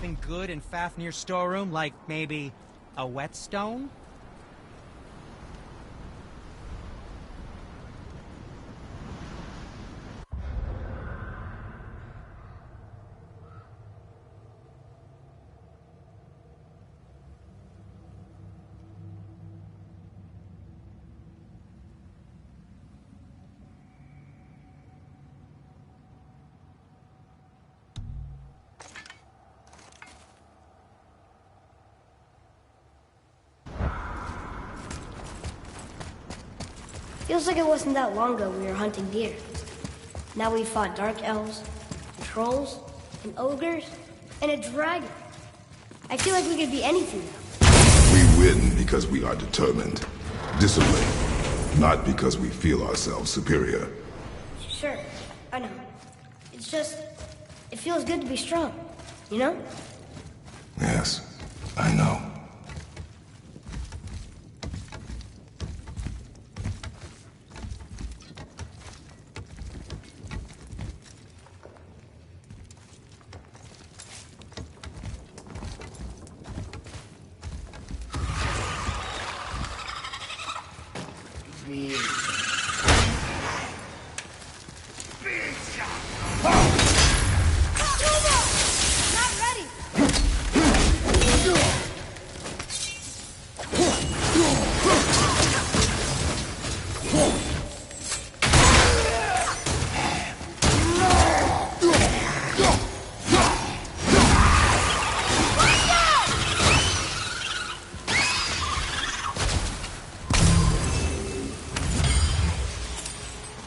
something good in Fafnir's storeroom, like maybe a whetstone? Feels like it wasn't that long ago we were hunting deer. Now we fought dark elves, and trolls, and ogres, and a dragon. I feel like we could be anything now. We win because we are determined, disciplined, not because we feel ourselves superior. Sure, I know. It's just, it feels good to be strong, you know? Yes, I know.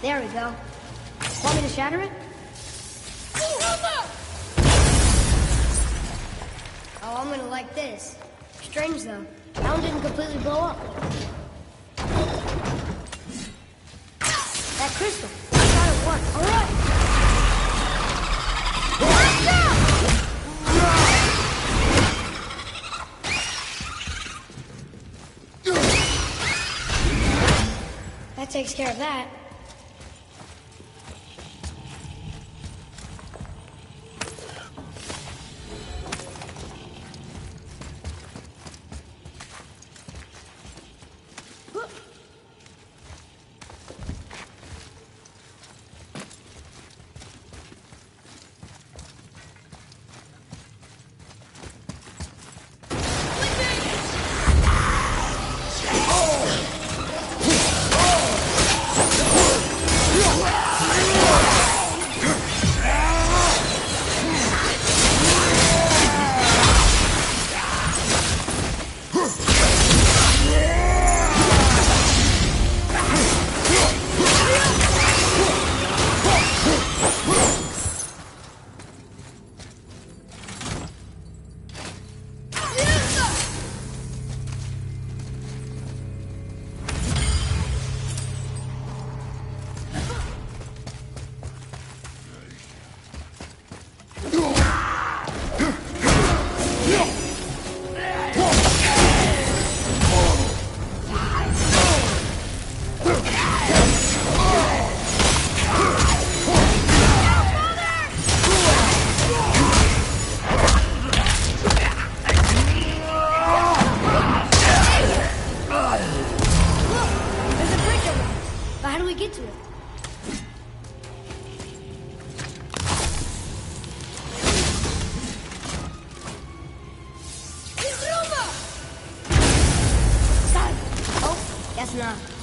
There we go. Want me to shatter it? Oh, I'm gonna like this. Strange though. That one didn't completely blow up. That crystal. I got it once. Alright! That takes care of that.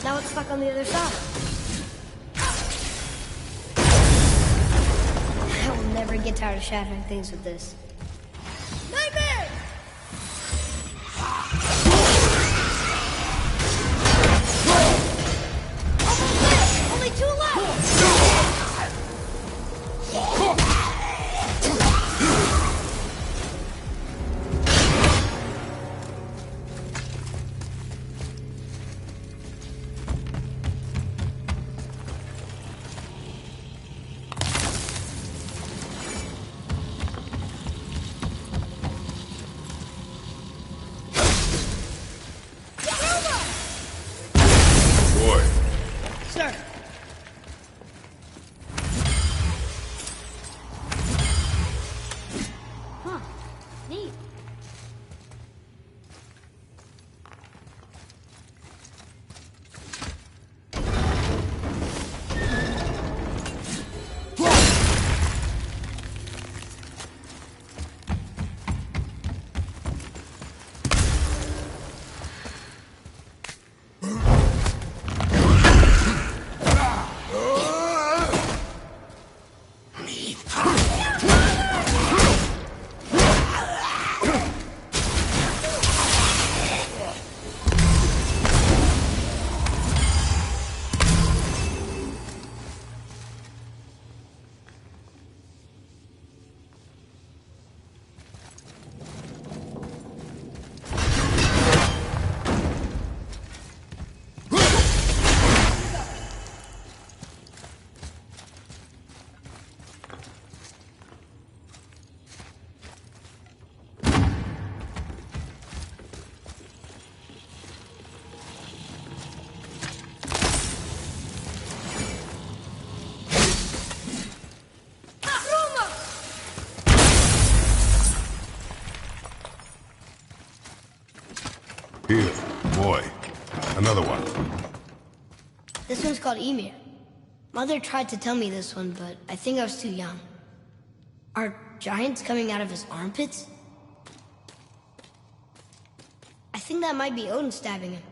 Now it's stuck on the other side. I will never get tired of shattering things with this. Nightmare! Almost there! Only two left! Another one. This one's called Emir. Mother tried to tell me this one, but I think I was too young. Are giants coming out of his armpits? I think that might be Odin stabbing him.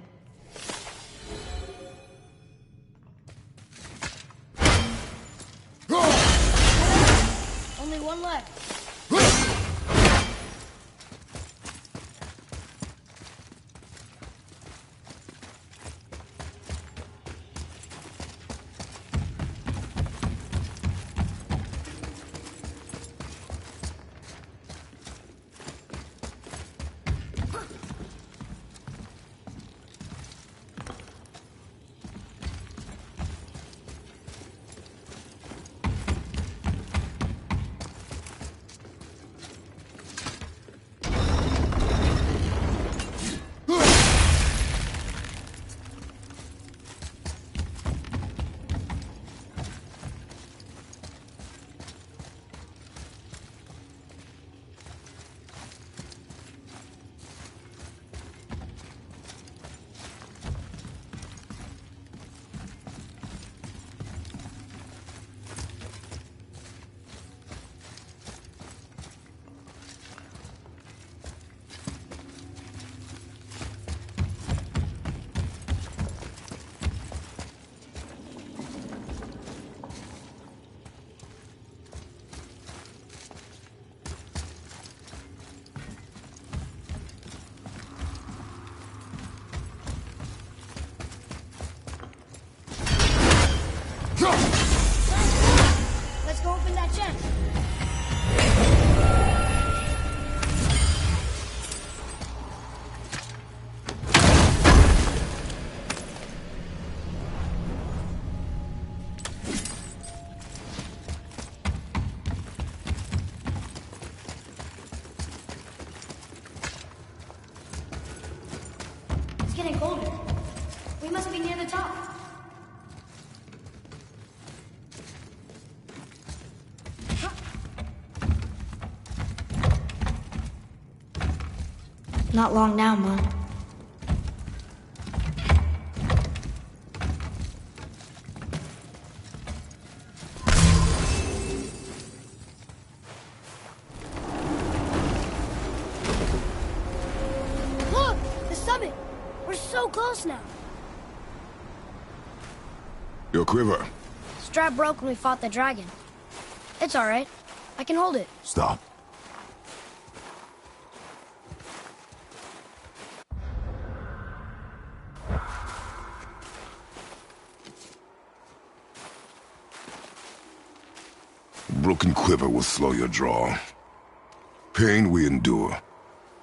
Only one left. Let's go open that chest. It's getting colder. We must be near the top. Not long now, Mom. Look! The summit! We're so close now. Your quiver. Strap broke when we fought the dragon. It's all right. I can hold it. Stop. Broken quiver will slow your draw. Pain we endure.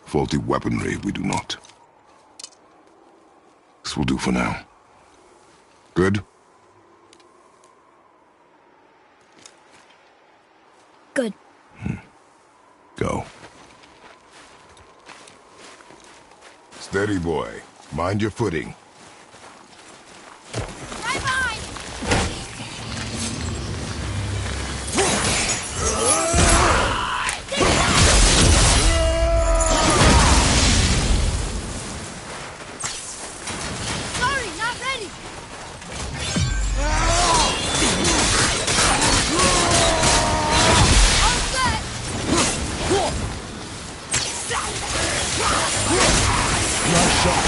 Faulty weaponry we do not. This will do for now. Good? Good. Go. Steady, boy. Mind your footing. Right behind! Sorry, not ready! All set! Nice shot.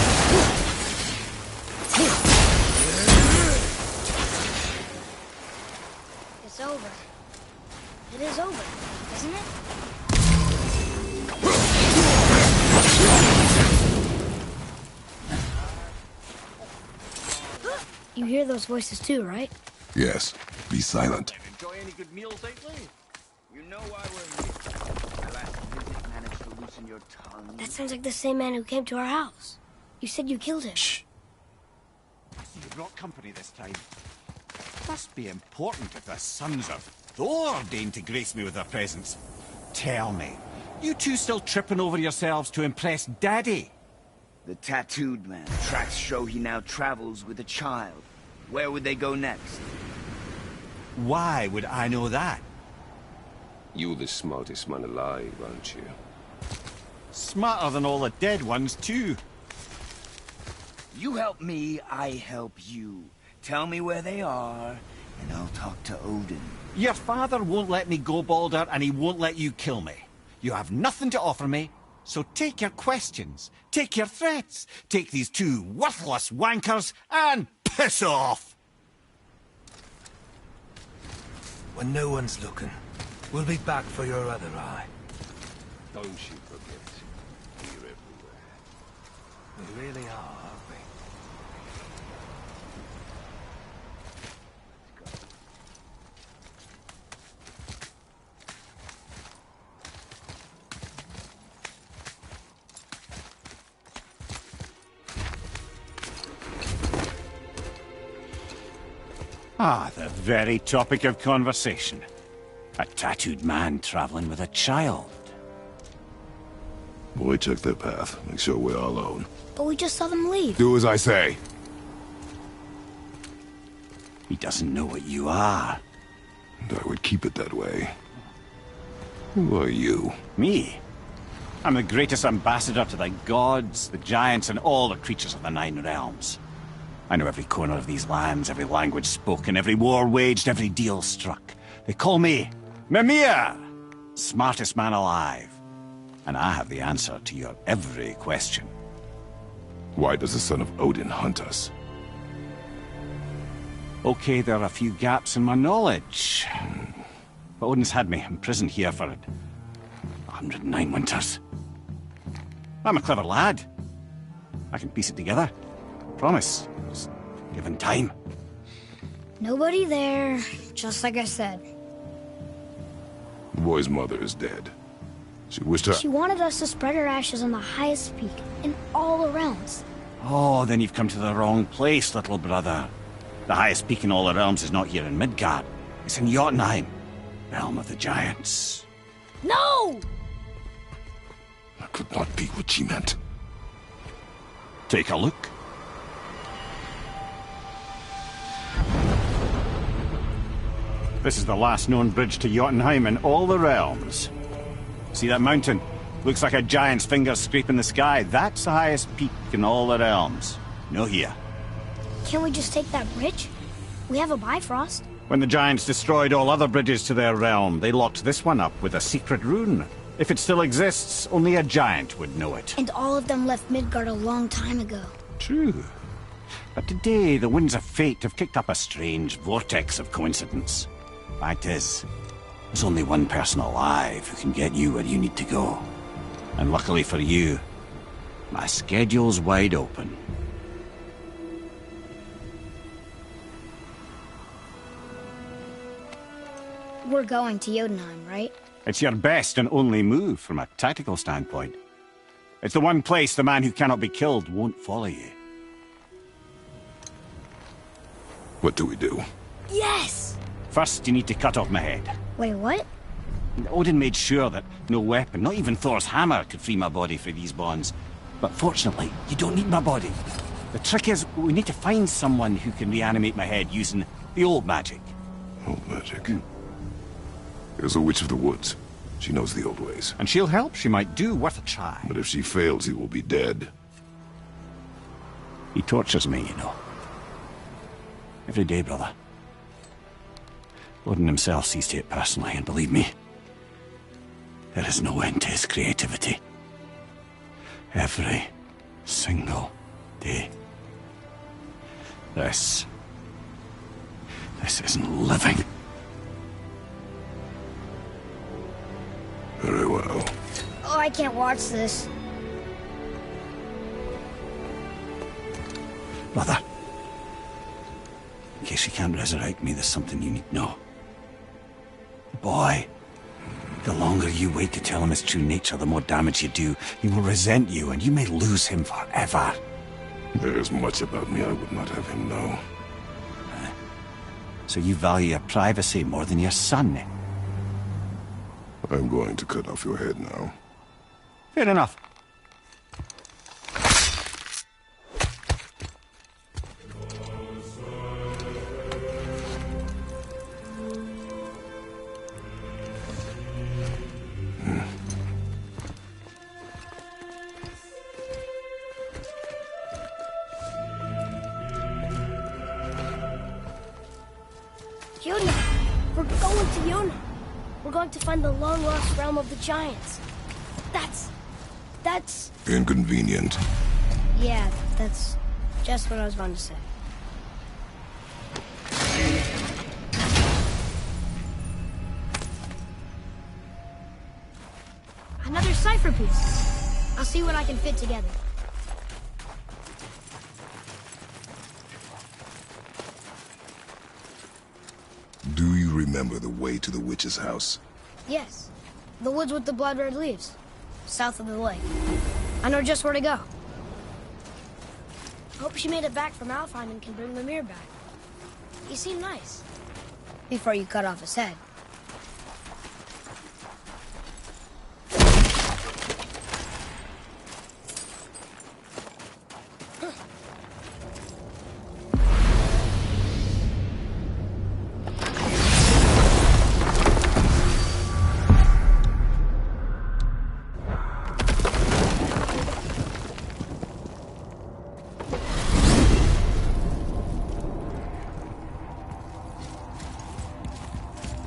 It's over. It is over, isn't it? You hear those voices too, right? Yes. Be silent. Enjoy any good meals lately? You know why we're here. My last visit managed to loosen your tongue. That sounds like the same man who came to our house. You said you killed him. Shh. You brought company this time. Must be important if the sons of Thor deign to grace me with their presence. Tell me, you two still tripping over yourselves to impress Daddy? The tattooed man. Tracks show he now travels with a child. Where would they go next? Why would I know that? You're the smartest man alive, aren't you? Smarter than all the dead ones, too. You help me, I help you. Tell me where they are, and I'll talk to Odin. Your father won't let me go, Balder, and he won't let you kill me. You have nothing to offer me, so take your questions, take your threats, take these two worthless wankers, and piss off! When no one's looking, we'll be back for your other eye. Don't you forget. We're everywhere. We really are, aren't we? Ah, the very topic of conversation. A tattooed man traveling with a child. Boy, check their path. Make sure we're all alone. But we just saw them leave. Do as I say. He doesn't know what you are. And I would keep it that way. Who are you? Me? I'm the greatest ambassador to the gods, the giants, and all the creatures of the Nine Realms. I know every corner of these lands, every language spoken, every war waged, every deal struck. They call me Mimir, smartest man alive. And I have the answer to your every question. Why does the son of Odin hunt us? Okay, there are a few gaps in my knowledge. But Odin's had me imprisoned here for 109 winters. I'm a clever lad. I can piece it together. Promise. Just given time. Nobody there, just like I said. The boy's mother is dead. She wished her... She wanted us to spread her ashes on the highest peak in all the realms. Oh, then you've come to the wrong place, little brother. The highest peak in all the realms is not here in Midgard. It's in Jotunheim, realm of the giants. No! That could not be what she meant. Take a look. This is the last known bridge to Jotunheim in all the realms. See that mountain? Looks like a giant's finger scraping the sky. That's the highest peak in all the realms. No here. Can't we just take that bridge? We have a Bifrost. When the giants destroyed all other bridges to their realm, they locked this one up with a secret rune. If it still exists, only a giant would know it. And all of them left Midgard a long time ago. True. But today, the winds of fate have kicked up a strange vortex of coincidence. Fact is, there's only one person alive who can get you where you need to go. And luckily for you, my schedule's wide open. We're going to Jotunheim, right? It's your best and only move from a tactical standpoint. It's the one place the man who cannot be killed won't follow you. What do we do? Yes! First, you need to cut off my head. Wait, what? Odin made sure that no weapon, not even Thor's hammer, could free my body from these bonds. But fortunately, you don't need my body. The trick is, we need to find someone who can reanimate my head using the old magic. Old magic. There's a witch of the woods. She knows the old ways. And she'll help, she might do, worth a try. But if she fails, he will be dead. He tortures me, you know. Every day, brother. Odin himself sees to it personally, and believe me, there is no end to his creativity. Every single day. This isn't living. Very well. Oh, I can't watch this. Brother, in case you can't resurrect me, there's something you need to know. Boy, the longer you wait to tell him his true nature, the more damage you do. He will resent you, and you may lose him forever. There's much about me I would not have him know. So you value your privacy more than your son? I'm going to cut off your head now. Fair enough. Yuna! We're going to Yuna! We're going to find the long-lost realm of the giants. That's... Inconvenient. Yeah, that's just what I was going to say. Another cipher piece. I'll see what I can fit together. Do you remember the way to the witch's house? Yes. The woods with the blood-red leaves. South of the lake. I know just where to go. Hope she made it back from Alfheim and can bring the mirror back. You seem nice. Before you cut off his head.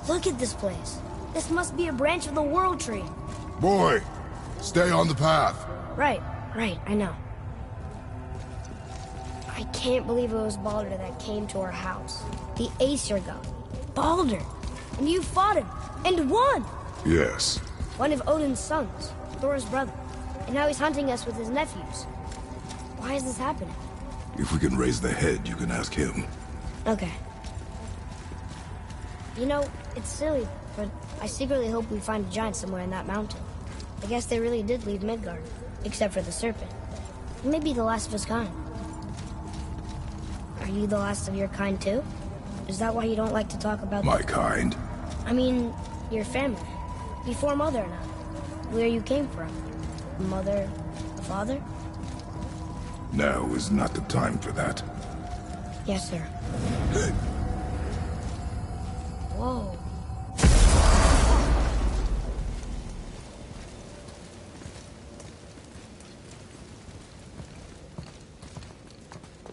Look at this place. This must be a branch of the World Tree. Boy, stay on the path. Right, I know. I can't believe it was Baldur that came to our house. The Aesir god. Baldur! And you fought him, and won! Yes. One of Odin's sons, Thor's brother. And now he's hunting us with his nephews. Why is this happening? If we can raise the head, you can ask him. Okay. You know, it's silly, but I secretly hope we find a giant somewhere in that mountain. I guess they really did leave Midgard, except for the serpent. Maybe the last of his kind. Are you the last of your kind too? Is that why you don't like to talk about... My kind? I mean, your family. Before Mother and I. Where you came from. Mother, the father? Now is not the time for that. Yes, sir. Whoa.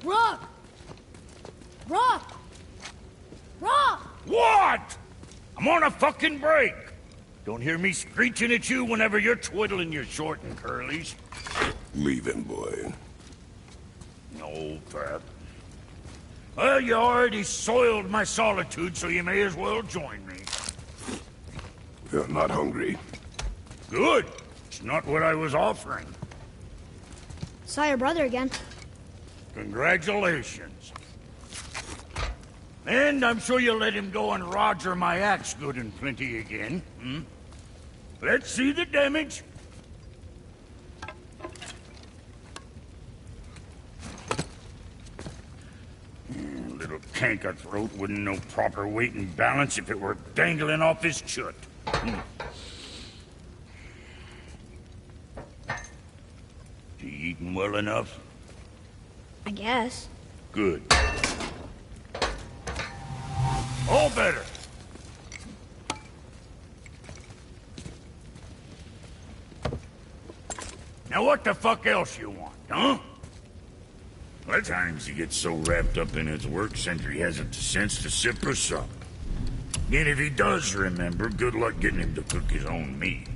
Rock! Rock! Rock! What? I'm on a fucking break. Don't hear me screeching at you whenever you're twiddling your short and curlies. Leave him, boy. No, Pat. Well, you already soiled my solitude, so you may as well join me. You're not hungry. Good. It's not what I was offering. Saw your brother again. Congratulations. And I'm sure you'll let him go and Roger my axe good and plenty again, hmm? Let's see the damage. Little canker throat wouldn't know proper weight and balance if it were dangling off his chut. You eating well enough? I guess. Good. All better. Now what the fuck else you want, huh? At times he gets so wrapped up in his work, Sentry hasn't the sense to sip or sup. And if he does remember, good luck getting him to cook his own meat.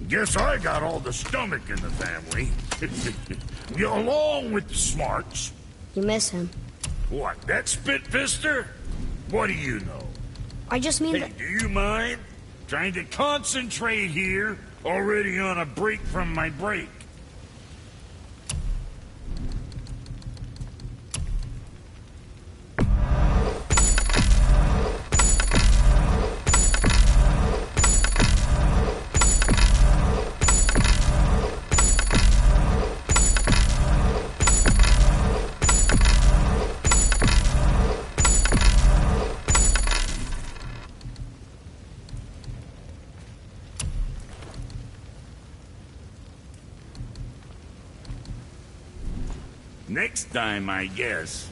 Guess I got all the stomach in the family. Along with the smarts. You miss him. What, that spit-fister? What do you know? I just mean Hey, that... do you mind? Trying to concentrate here, already on a break from my break. Next time, I guess.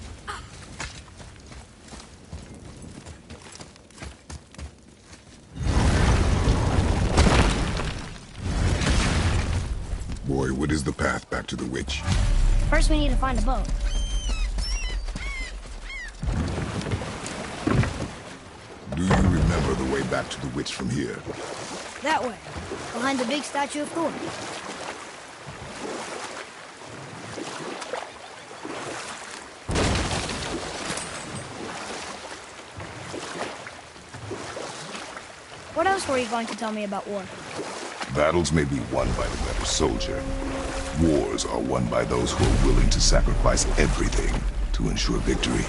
Boy, what is the path back to the witch? First we need to find a boat. way back to the witch from here. That way, behind the big statue of Thor. What else were you going to tell me about war? Battles may be won by the better soldier. Wars are won by those who are willing to sacrifice everything to ensure victory.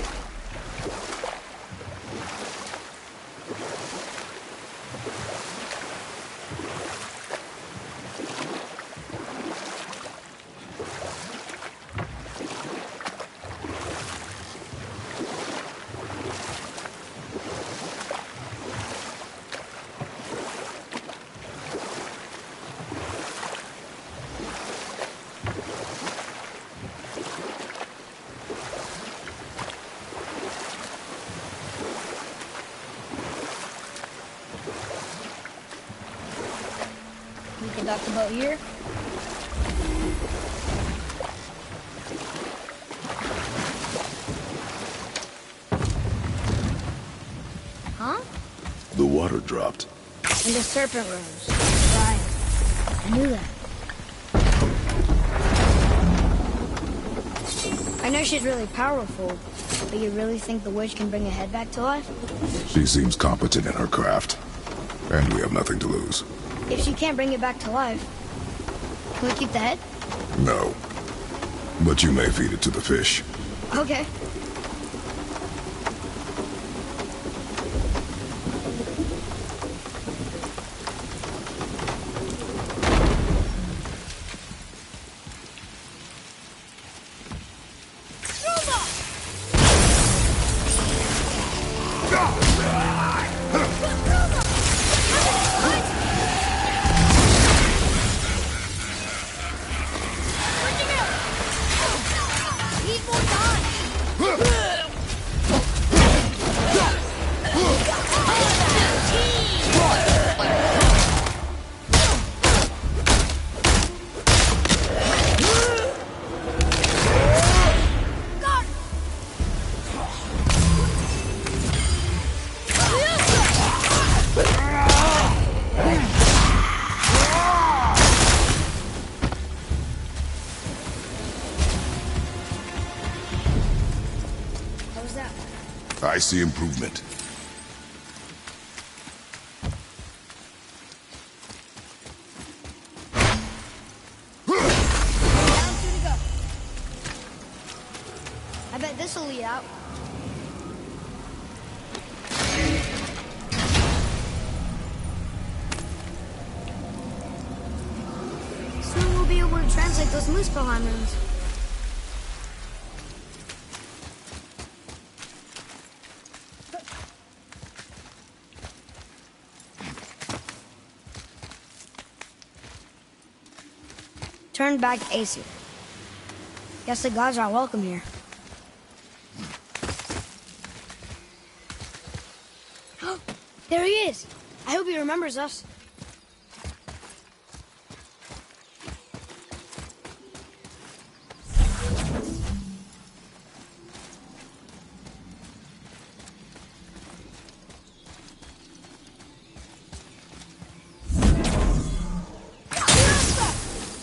We can dock the boat here. Huh? The water dropped. And the serpent rose. Right. I knew that. I know she's really powerful, but you really think the witch can bring a head back to life? She seems competent in her craft, and we have nothing to lose. If she can't bring it back to life, can we keep the head? No. But you may feed it to the fish. Okay. I see improvement. I bet this'll lead out. Soon we'll be able to translate those Muspelheim runes. Turn back to Aesir. Guess the gods aren't welcome here. There he is! I hope he remembers us.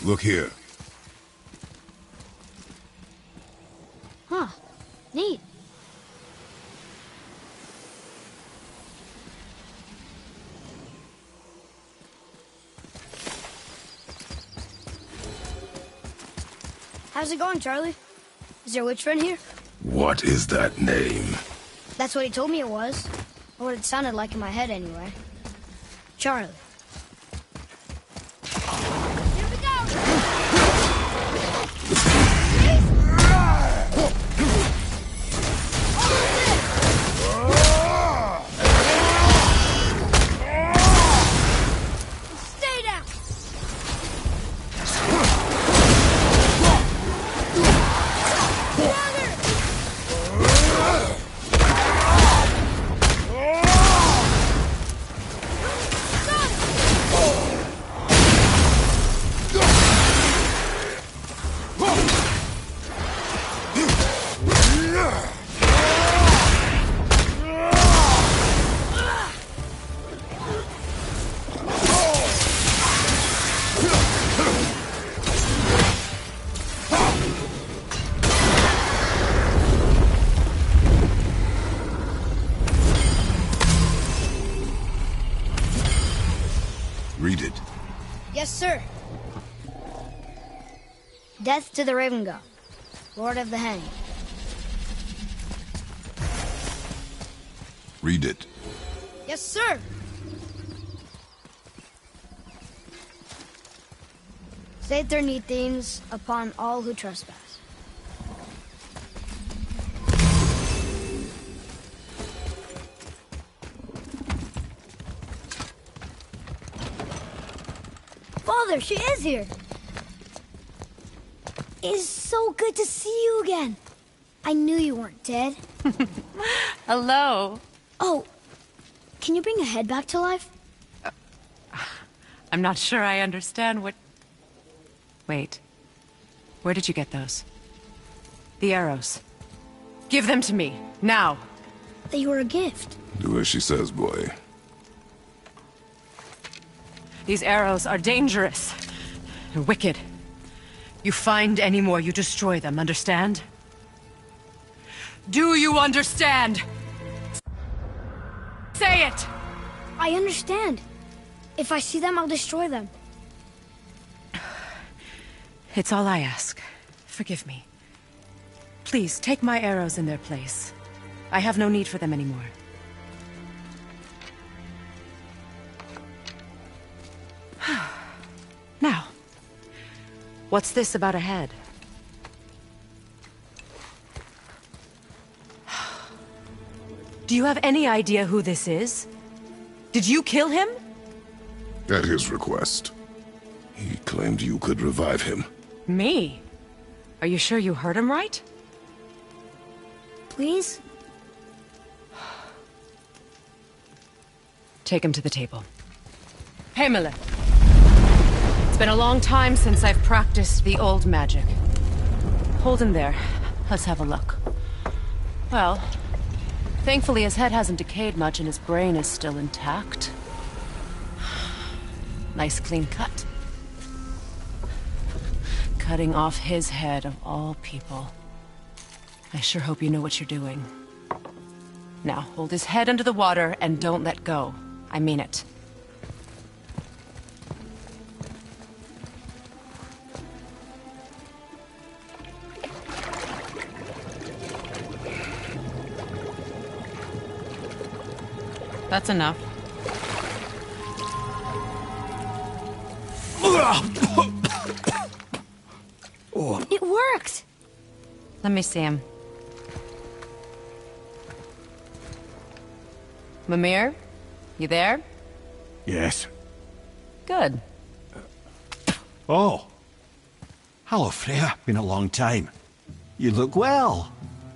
Look here. Huh. Neat. How's it going, Charlie? Is there a witch friend here? What is that name? That's what he told me it was. Or what it sounded like in my head, anyway. Charlie. Here we go! Stay down! Brother! Read it. Yes, sir. Death to the Raven God, Lord of the Hanged. Read it. Yes, sir. Save their neat things upon all who trespass. Father, she is here. It is so good to see you again. I knew you weren't dead. Hello. Oh, can you bring a head back to life? I'm not sure I understand what... Wait. Where did you get those? The arrows. Give them to me, now. They were a gift. Do as she says, boy. These arrows are dangerous and wicked. You find any more, you destroy them, understand? Do you understand? Say it! I understand. If I see them, I'll destroy them. It's all I ask. Forgive me. Please, take my arrows in their place. I have no need for them anymore. Now, what's this about a head? Do you have any idea who this is? Did you kill him? At his request. He claimed you could revive him. Me? Are you sure you heard him right? Please? Take him to the table. Pamela. It's been a long time since I've practiced the old magic. Hold him there. Let's have a look. Well, thankfully his head hasn't decayed much and his brain is still intact. Nice clean cut. Cutting off his head of all people. I sure hope you know what you're doing. Now, hold his head under the water and don't let go. I mean it. That's enough. It worked! Let me see him. Mimir? You there? Yes. Good. Oh. Hello, Freya. Been a long time. You look well.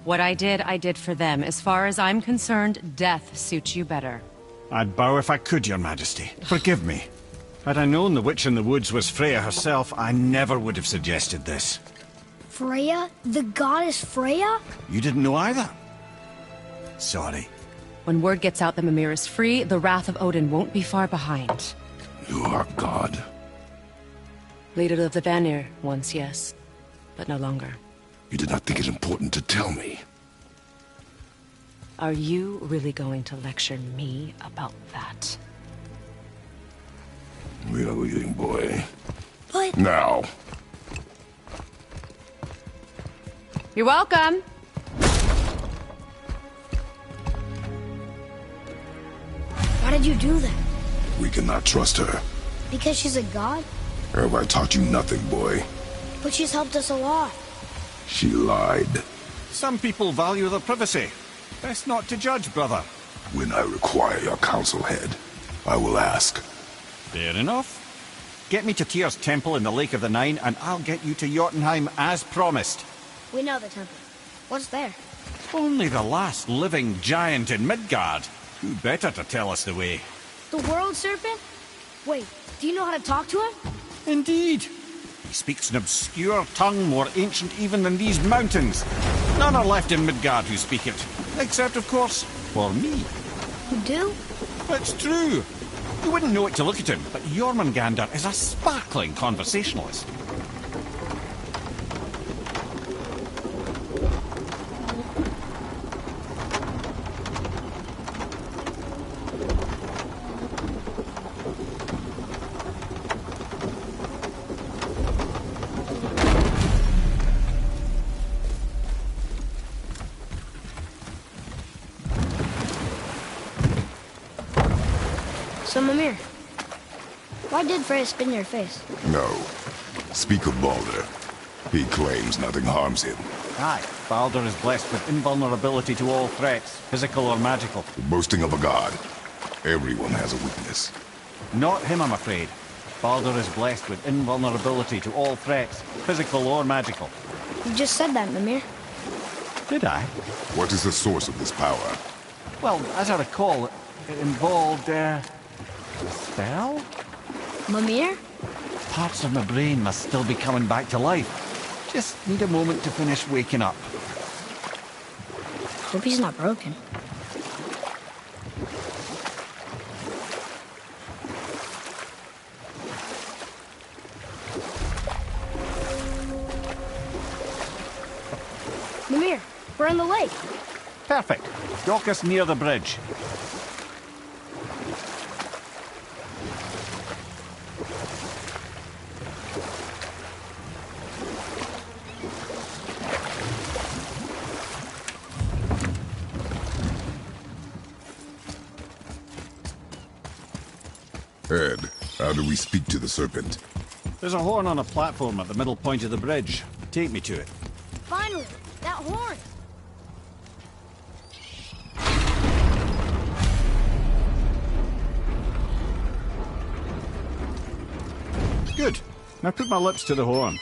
What I did for them. As far as I'm concerned, death suits you better. I'd bow if I could, Your Majesty. Forgive me. Had I known the witch in the woods was Freya herself, I never would have suggested this. Freya? The goddess Freya? You didn't know either? Sorry. When word gets out that Mimir is free, the wrath of Odin won't be far behind. You are God. Leader of the Vanir, once, yes. But no longer. You did not think it important to tell me. Are you really going to lecture me about that? We are leaving, boy. But... Now. You're welcome! Why did you do that? We cannot trust her. Because she's a god? Have I taught you nothing, boy? But she's helped us a lot. She lied. Some people value their privacy. Best not to judge, brother. When I require your council head, I will ask. Fair enough. Get me to Tyr's temple in the Lake of the Nine, and I'll get you to Jotunheim as promised. We know the temple. What's there? Only the last living giant in Midgard. Who better to tell us the way? The world serpent? Wait, do you know how to talk to him? Indeed. He speaks an obscure tongue more ancient even than these mountains. None are left in Midgard who speak it. Except, of course, for me. You do? It's true. You wouldn't know it to look at him, but Jormungandr is a sparkling conversationalist. So, Mimir, why did Freya spin your face? No. Speak of Baldur. He claims nothing harms him. Aye, Baldur is blessed with invulnerability to all threats, physical or magical. Boasting of a god. Everyone has a weakness. Not him, I'm afraid. Baldur is blessed with invulnerability to all threats, physical or magical. You just said that, Mimir. Did I? What is the source of this power? Well, as I recall, it involved, a spell? Mimir? Parts of my brain must still be coming back to life. Just need a moment to finish waking up. Hope he's not broken. Mimir, we're on the lake. Perfect. Dock us near the bridge. Ed, how do we speak to the serpent? There's a horn on a platform at the middle point of the bridge. Take me to it. Finally, that horn. Good. Now put my lips to the horn.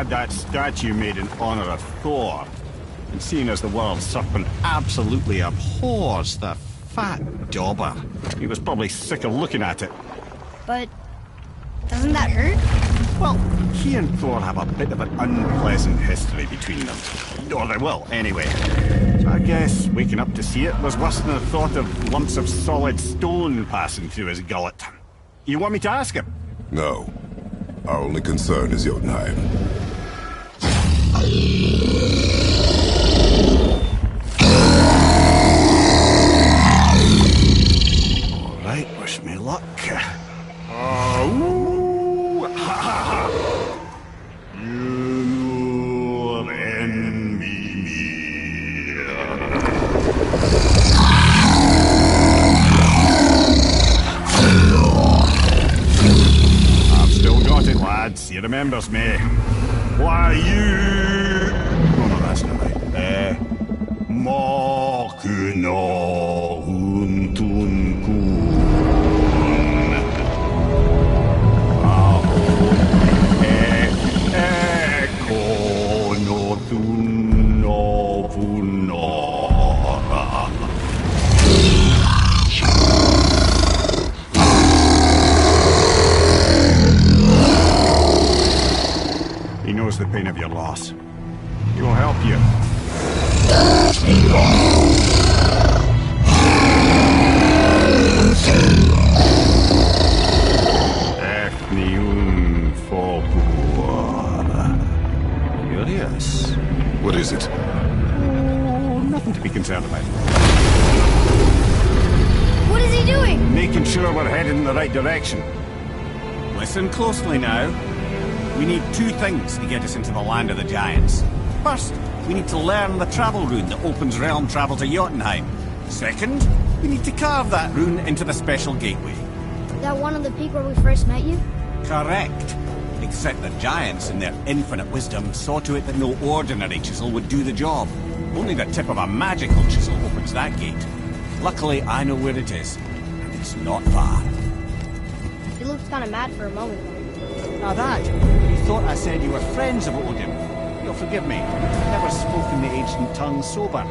That statue made in honor of Thor. And seeing as the world serpent absolutely abhors the fat dauber, he was probably sick of looking at it. But doesn't that hurt? Well, he and Thor have a bit of an unpleasant history between them. Or they will, anyway. So I guess waking up to see it was worse than the thought of lumps of solid stone passing through his gullet. You want me to ask him? No. Our only concern is Jotunheim. Alright, wish me luck. Ooh, ha, ha, ha. You envy me. I've still got it, lads. He remembers me. Why, you... Oh, no, that's not right. Makuna huntunkun. He knows the pain of your loss. He will help you. Curious. What is it? Oh, nothing to be concerned about. What is he doing? Making sure we're headed in the right direction. Listen closely now. We need two things to get us into the land of the giants. First, we need to learn the travel rune that opens realm travel to Jotunheim. Second, we need to carve that rune into the special gateway. That one on the peak where we first met you? Correct. Except the giants, in their infinite wisdom, saw to it that no ordinary chisel would do the job. Only the tip of a magical chisel opens that gate. Luckily, I know where it is, and it's not far. He looked kind of mad for a moment. Now that, you thought I said you were friends of Odin. You'll forgive me. I've never spoken the ancient tongue sober.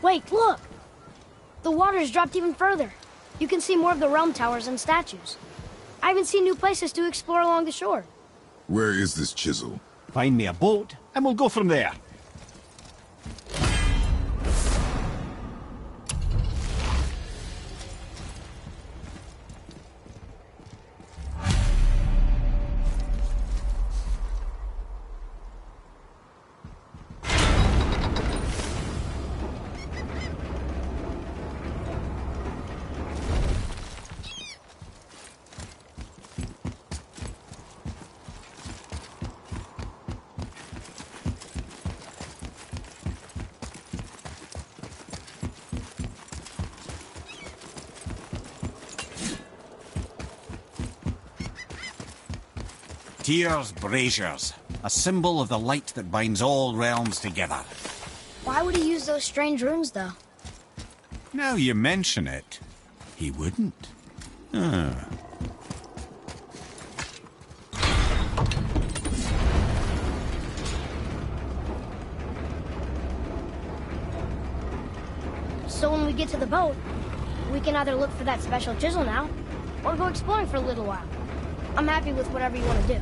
Wait, look! The water's dropped even further. You can see more of the realm towers and statues. I even see new places to explore along the shore. Where is this chisel? Find me a boat, and we'll go from there. Tyr's braziers, a symbol of the light that binds all realms together. Why would he use those strange runes, though? Now you mention it, he wouldn't. Ah. So when we get to the boat, we can either look for that special chisel now, or go exploring for a little while. I'm happy with whatever you want to do.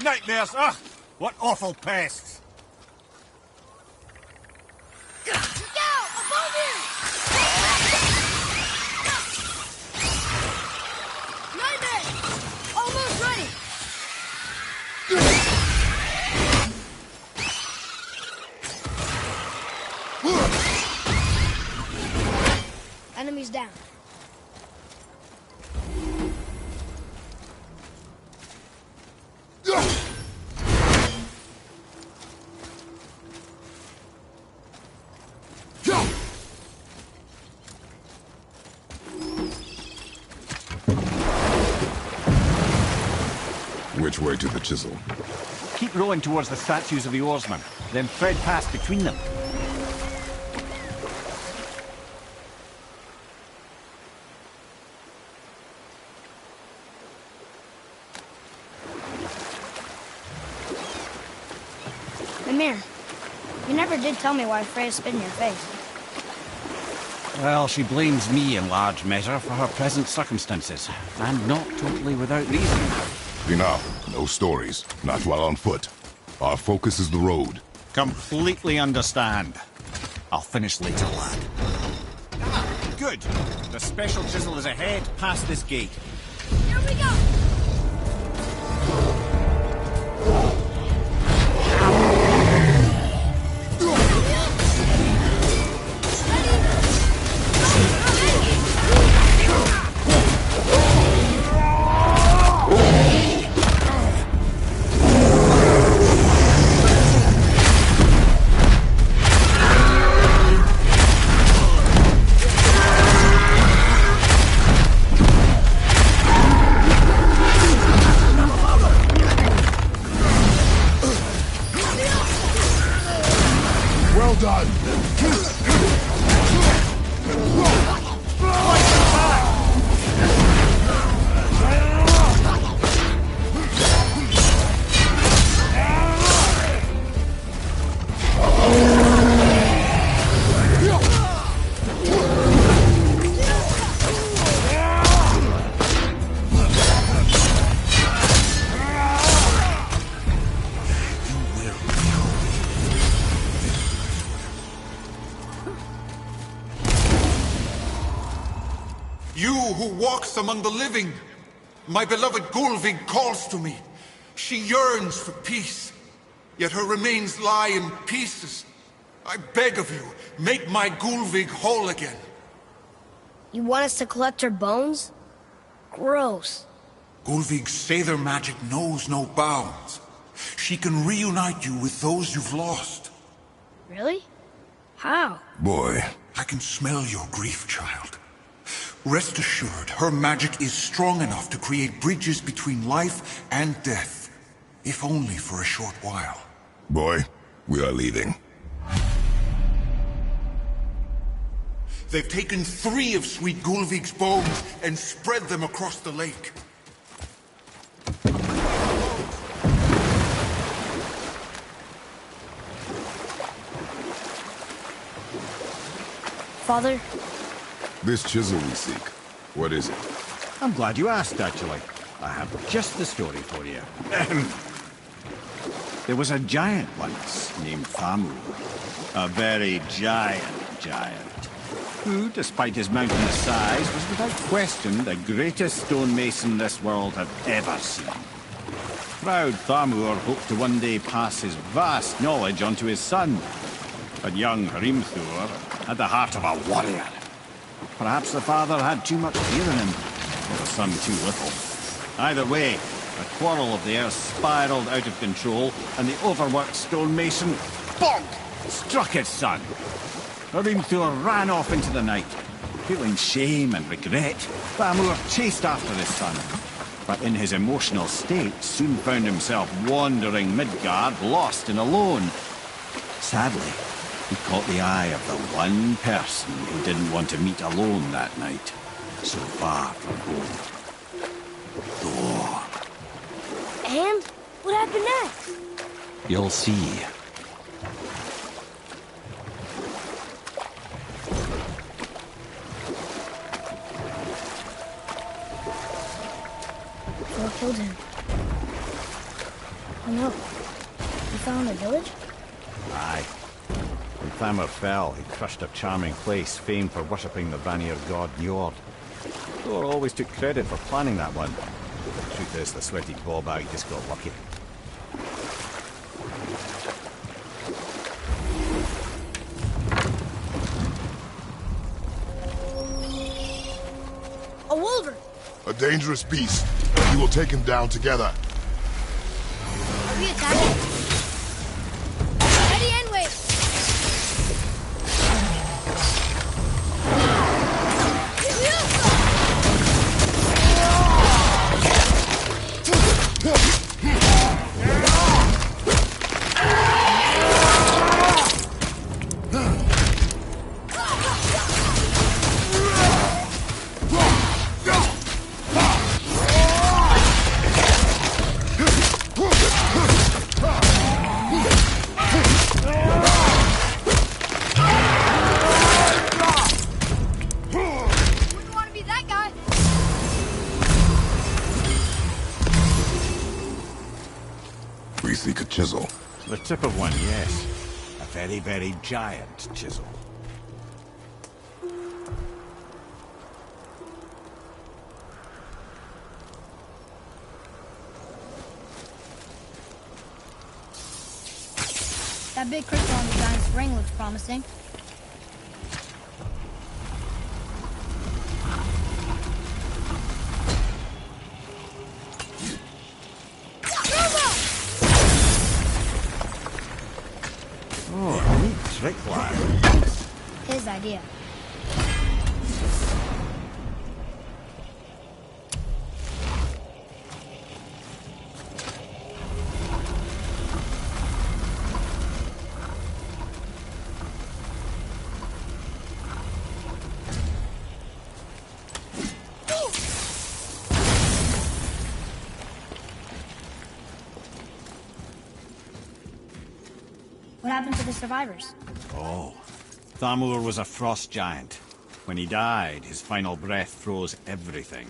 Nightmares! Ugh! What awful pests! Look out! Above you! Nightmare! Almost ready! Enemies down. Which way to the chisel? Keep rowing towards the statues of the oarsmen, then thread past between them. Mimir, you never did tell me why Freya spit in your face. Well, she blames me in large measure for her present circumstances, and not totally without reason. Enough. No stories. Not while on foot. Our focus is the road. Completely understand. I'll finish later, lad. Ah, good. The special chisel is ahead, past this gate. Here we go! Well done! You who walks among the living, my beloved Gulvig calls to me. She yearns for peace, yet her remains lie in pieces. I beg of you, make my Gulvig whole again. You want us to collect her bones? Gross. Gulvig's Sather magic knows no bounds. She can reunite you with those you've lost. Really? How? Boy. I can smell your grief, child. Rest assured, her magic is strong enough to create bridges between life and death, if only for a short while. Boy, we are leaving. They've taken 3 of Sweet Gulvig's bones and spread them across the lake. Father? This chisel we seek, what is it? I'm glad you asked, actually. I have just the story for you. There was a giant once named Thamur. A very giant, who, despite his mountainous size, was without question the greatest stonemason this world had ever seen. Proud Thamur hoped to one day pass his vast knowledge on to his son. But young Hrimthur had the heart of a warrior. Perhaps the father had too much fear in him, or the son too little. Either way, the quarrel of theirs spiraled out of control, and the overworked stonemason, bonk, struck his son. Hrimthur ran off into the night, Feeling shame and regret, Thamur chased after his son, but in his emotional state soon found himself wandering Midgard, lost and alone. Sadly, he caught the eye of the one person who didn't want to meet alone that night, so far from home. Thor. And what happened next? You'll see. Thor killed him. Oh no. He fell in the village? Aye. When Thamur fell, he crushed a charming place famed for worshipping the Vanir god Njord. Thor always took credit for planning that one. The truth is, the sweaty ballbag just got lucky. A wolver! A dangerous beast. We will take him down together. Are we attacking? Ready and wait! We seek a chisel. The tip of one, yes. A very, very giant chisel. That big crystal on the giant's ring looks promising. Oh, neat trick, lad. His idea. What happened to the survivors? Oh, Thamur was a frost giant. When he died, his final breath froze everything.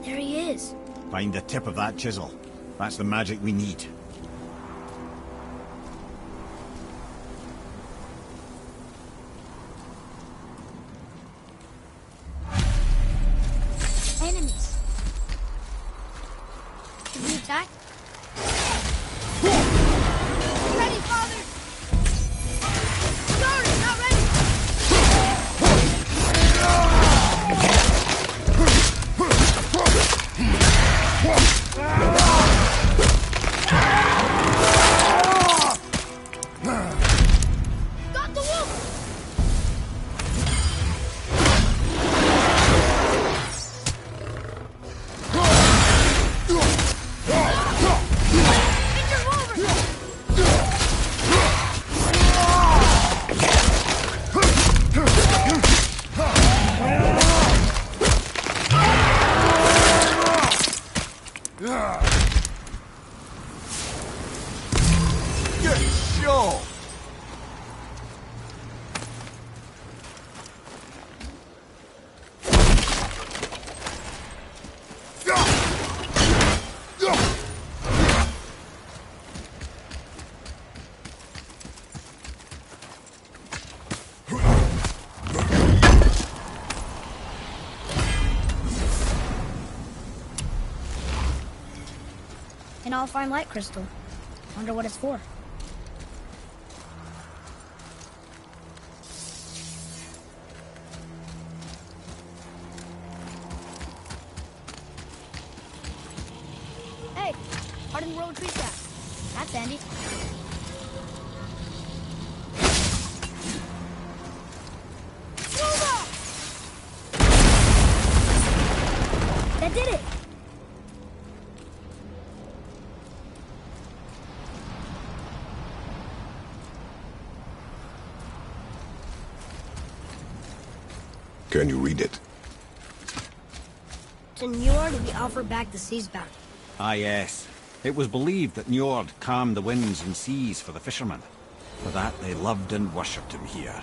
There he is. Find the tip of that chisel. That's the magic we need. Enemies. Should we attack? Ready, father! Sorry, not ready! An all-fine light crystal. Wonder what it's for. Hey, hardened road tree trap. That's handy. That did it! Can you read it? To Njord will be offered back the sea's bounty. Ah, yes. It was believed that Njord calmed the winds and seas for the fishermen. For that, they loved and worshipped him here.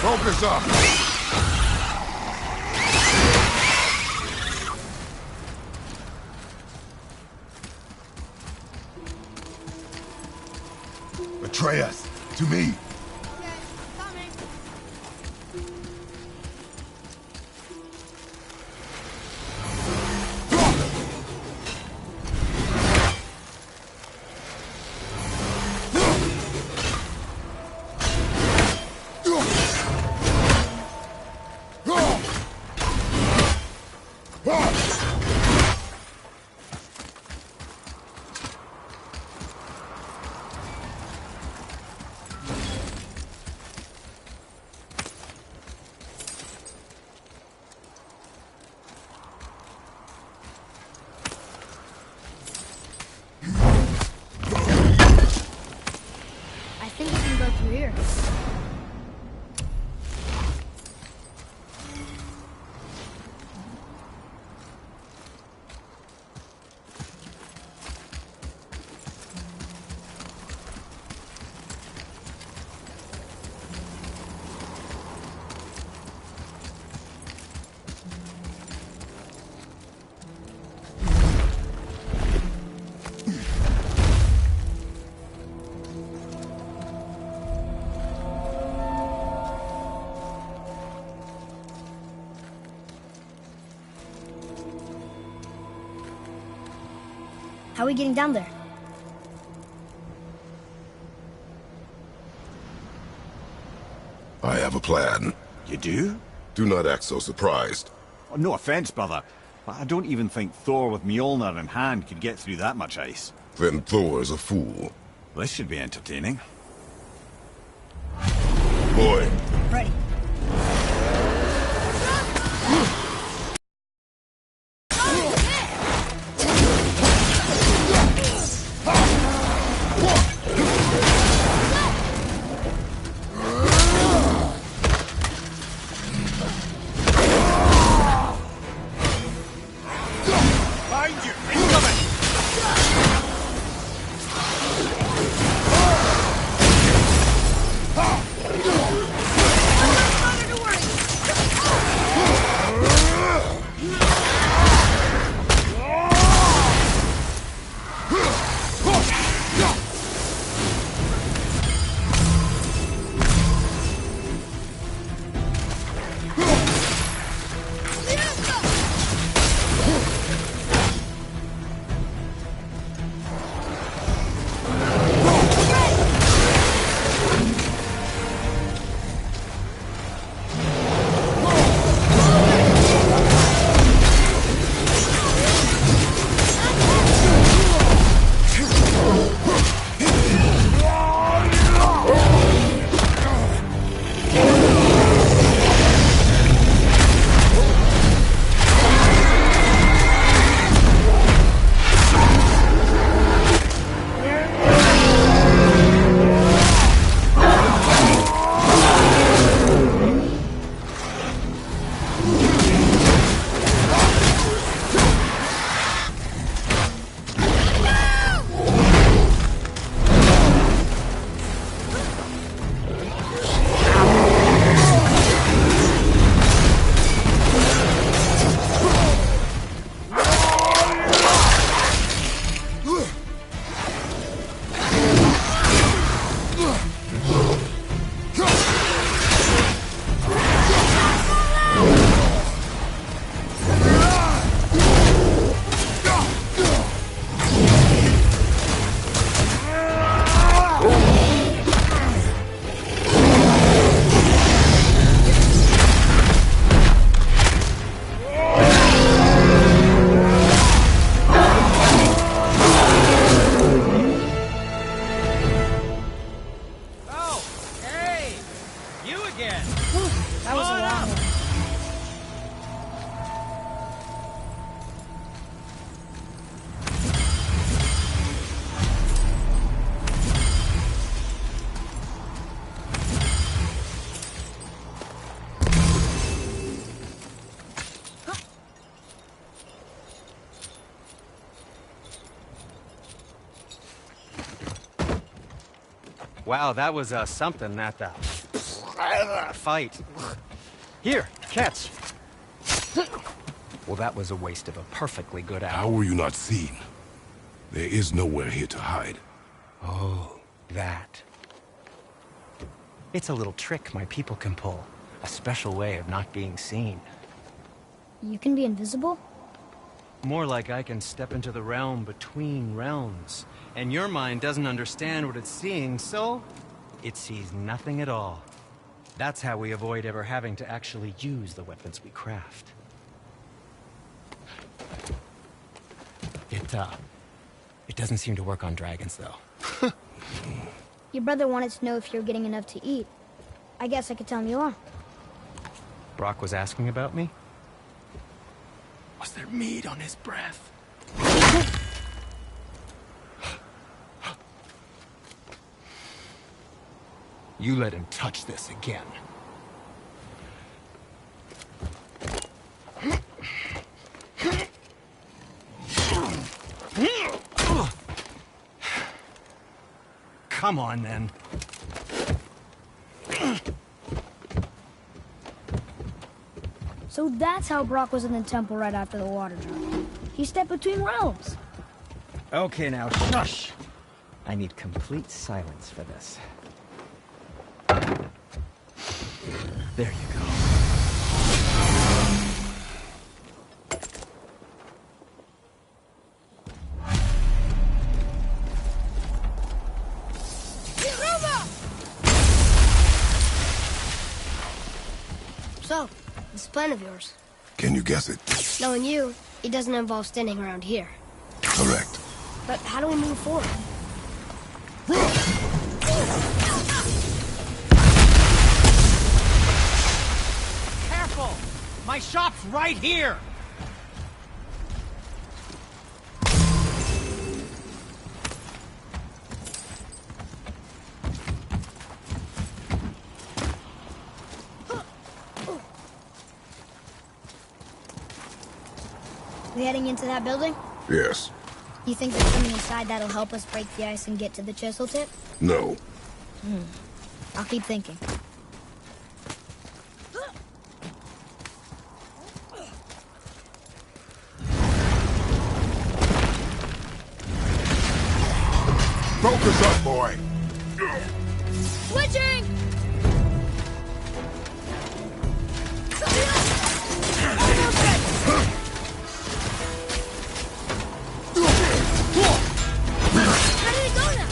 Focus up! Atreus, to me! I think we can go through here. How are we getting down there? I have a plan. You do? Do not act so surprised. Oh, no offense, brother, but I don't even think Thor with Mjolnir in hand could get through that much ice. Then Thor's a fool. This should be entertaining. Boy, Ready. Wow, that was something at the fight. Here, catch. Well, that was a waste of a perfectly good hour. How were you not seen? There is nowhere here to hide. Oh, that. It's a little trick my people can pull. A special way of not being seen. You can be invisible? More like I can step into the realm between realms. And your mind doesn't understand what it's seeing, so it sees nothing at all. That's how we avoid ever having to actually use the weapons we craft. It doesn't seem to work on dragons, though. Your brother wanted to know if you're getting enough to eat. I guess I could tell him you are. Brock was asking about me? Was there meat on his breath? You let him touch this again. Come on, then. So that's how Brock was in the temple right after the water drop. He stepped between realms. Okay, now, shush! I need complete silence for this. There you go. So, this plan of yours. Can you guess it? Knowing you, it doesn't involve standing around here. Correct. But how do we move forward? Careful! My shop's right here! We heading into that building? Yes. You think there's something inside that'll help us break the ice and get to the chisel tip? No. I'll keep thinking. Focus up, boy! Switching! Ready to go now!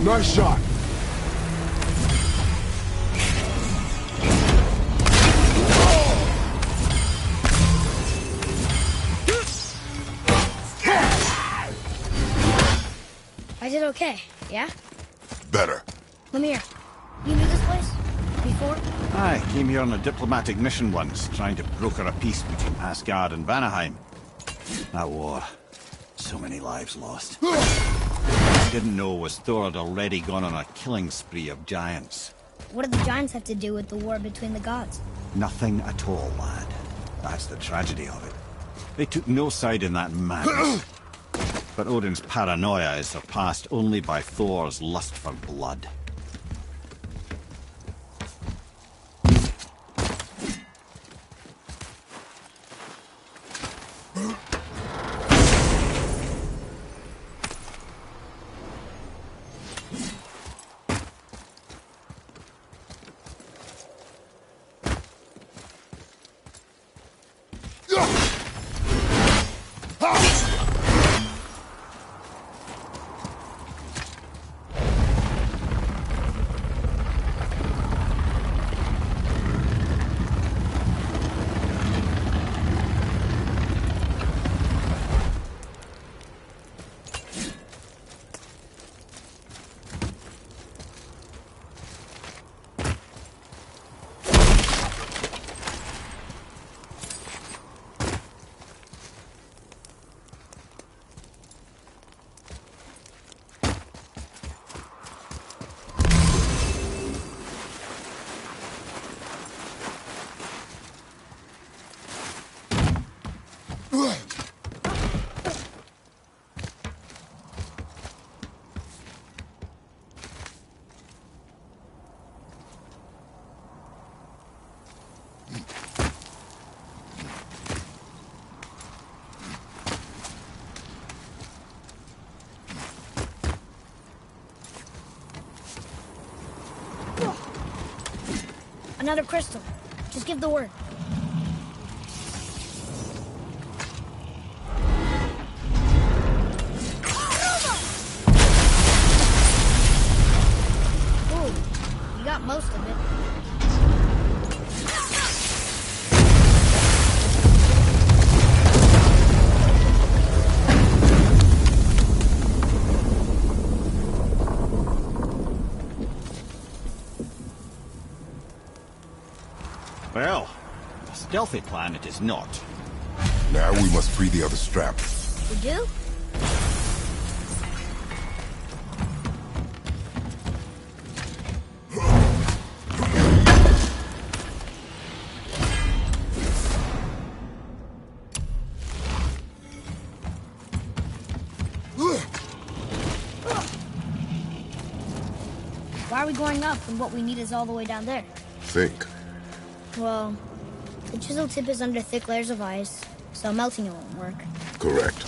Nice shot. I did okay, yeah? Better. Lemire, you knew this place? Before? I came here on a diplomatic mission once, trying to broker a peace between Asgard and Vanaheim. That war. So many lives lost. I didn't know was Thor had already gone on a killing spree of giants. What do the giants have to do with the war between the gods? Nothing at all, lad. That's the tragedy of it. They took no side in that madness. But Odin's paranoia is surpassed only by Thor's lust for blood. Another crystal. Just give the word. Ooh, you got most of it. Well, a stealthy plan it is not. Now we must free the other strap. We do? Why are we going up when what we need is all the way down there? Think. Well, the chisel tip is under thick layers of ice, so melting it won't work. Correct.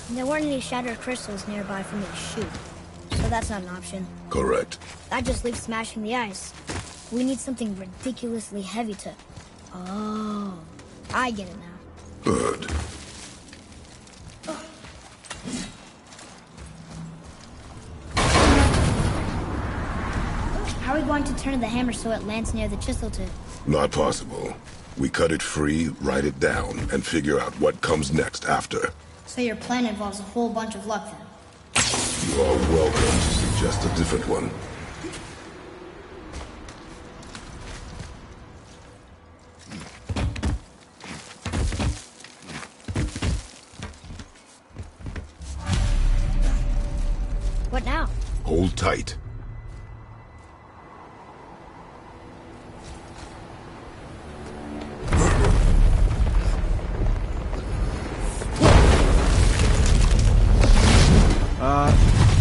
And there weren't any shattered crystals nearby for me to shoot, so that's not an option. Correct. That just leaves smashing the ice. We need something ridiculously heavy to... Oh, I get it now. Good. How are we going to turn the hammer so it lands near the chisel tip? Not possible. We cut it free, write it down, and figure out what comes next after. So your plan involves a whole bunch of luck then? You are welcome to suggest a different one. What now? Hold tight.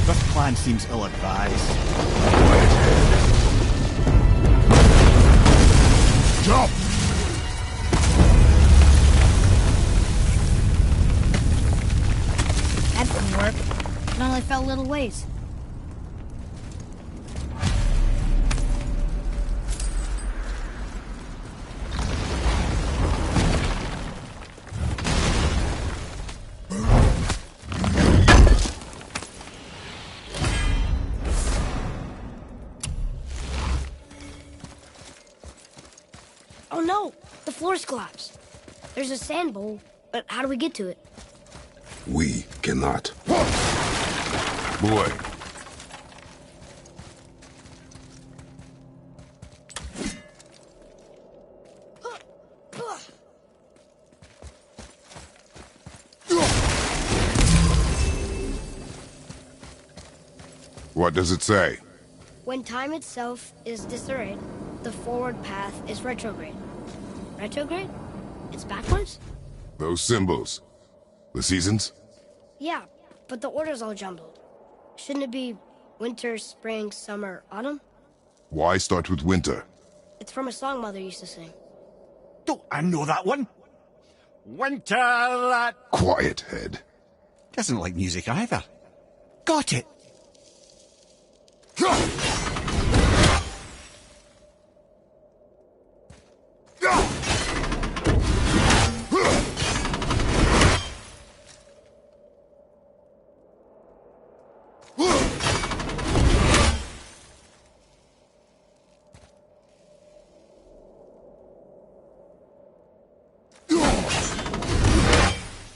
This plan seems ill-advised. Jump! That didn't work. It only fell little ways. Oh no! The floor's collapsed. There's a sand bowl, but how do we get to it? We cannot. Boy. What does it say? When time itself is disarrayed, the forward path is retrograde. Retrograde? It's backwards? Those symbols. The seasons? Yeah, but the order's all jumbled. Shouldn't it be winter, spring, summer, autumn? Why start with winter? It's from a song Mother used to sing. Don't I know that one? Winter that... Quiet, head. Doesn't like music either. Got it!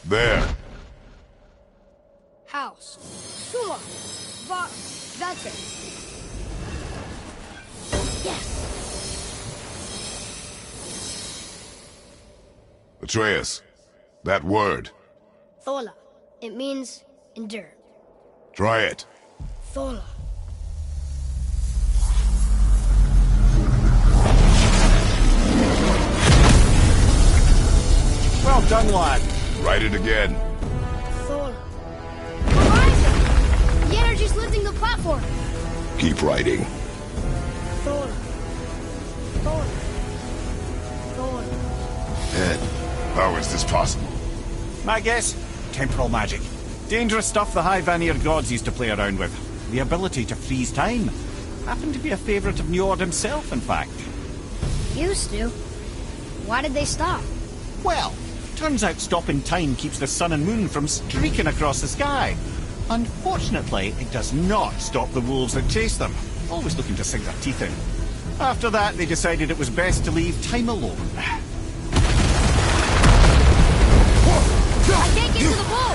There. House. Suma. That's it. Yes. Atreus, that word. Thola. It means endure. Try it. Thola. Well done, lad. Write it again. Thola. Horizon! The energy's lifting the platform. Keep writing. Thola. Thola. Thola. Ed, how is this possible? My guess? Temporal magic. Dangerous stuff the High Vanir gods used to play around with. The ability to freeze time. Happened to be a favourite of Njord himself, in fact. Used to. Why did they stop? Well, turns out stopping time keeps the sun and moon from streaking across the sky. Unfortunately, it does not stop the wolves that chase them, always looking to sink their teeth in. After that, they decided it was best to leave time alone. I can't get to the bull!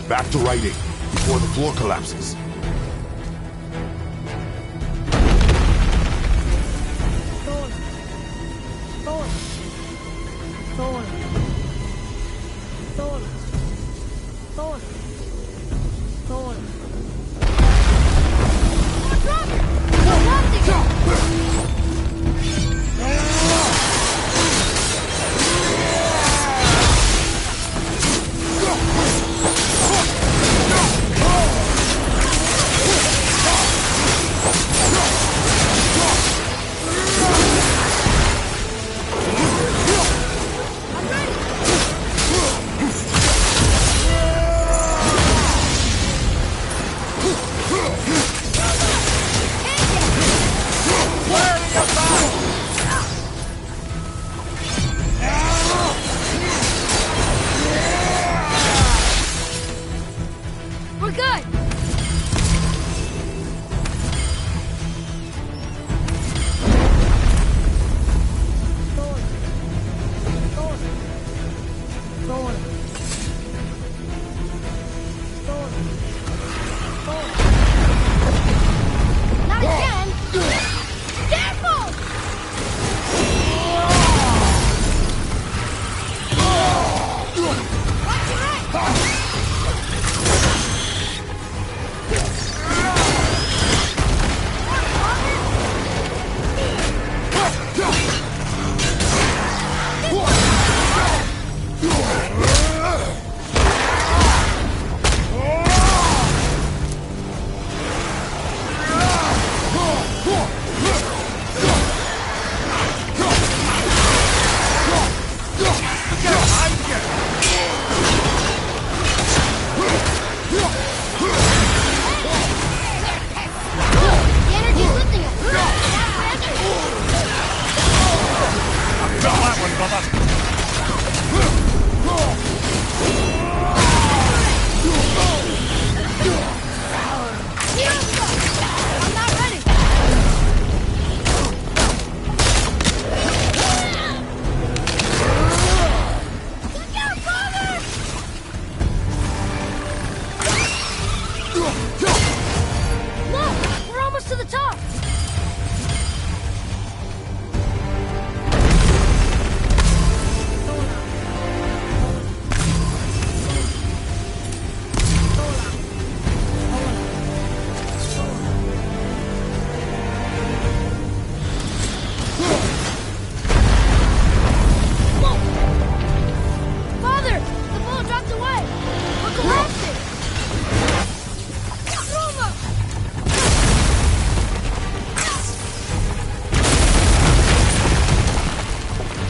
Back to writing, before the floor collapses.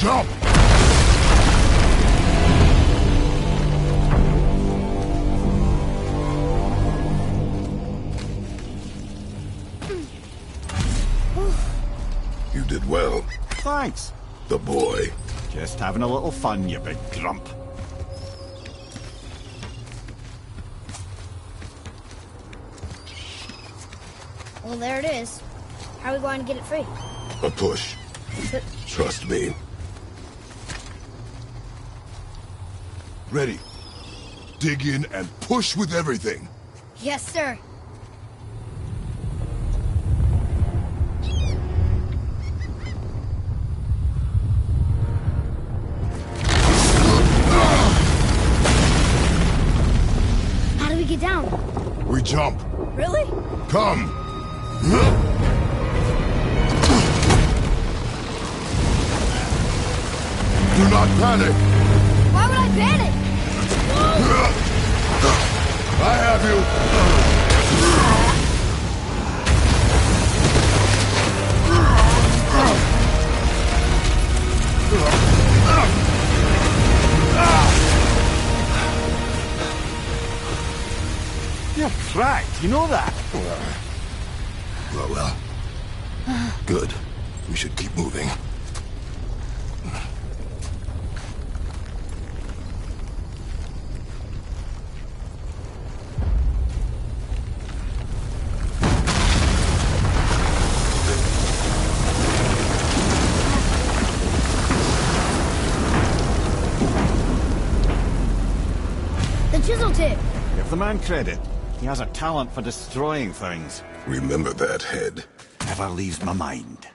Jump! You did well. Thanks. The boy. Just having a little fun, you big grump. Well, there it is. How are we going to get it free? A push. But Trust me. Ready. Dig in and push with everything. yes, sir. Come! Do not panic! Why would I panic? I have you! You're cracked, you know that? Well. Good. We should keep moving. The chisel tip. Give the man credit. He has a talent for destroying things. Remember that head. Never leaves my mind.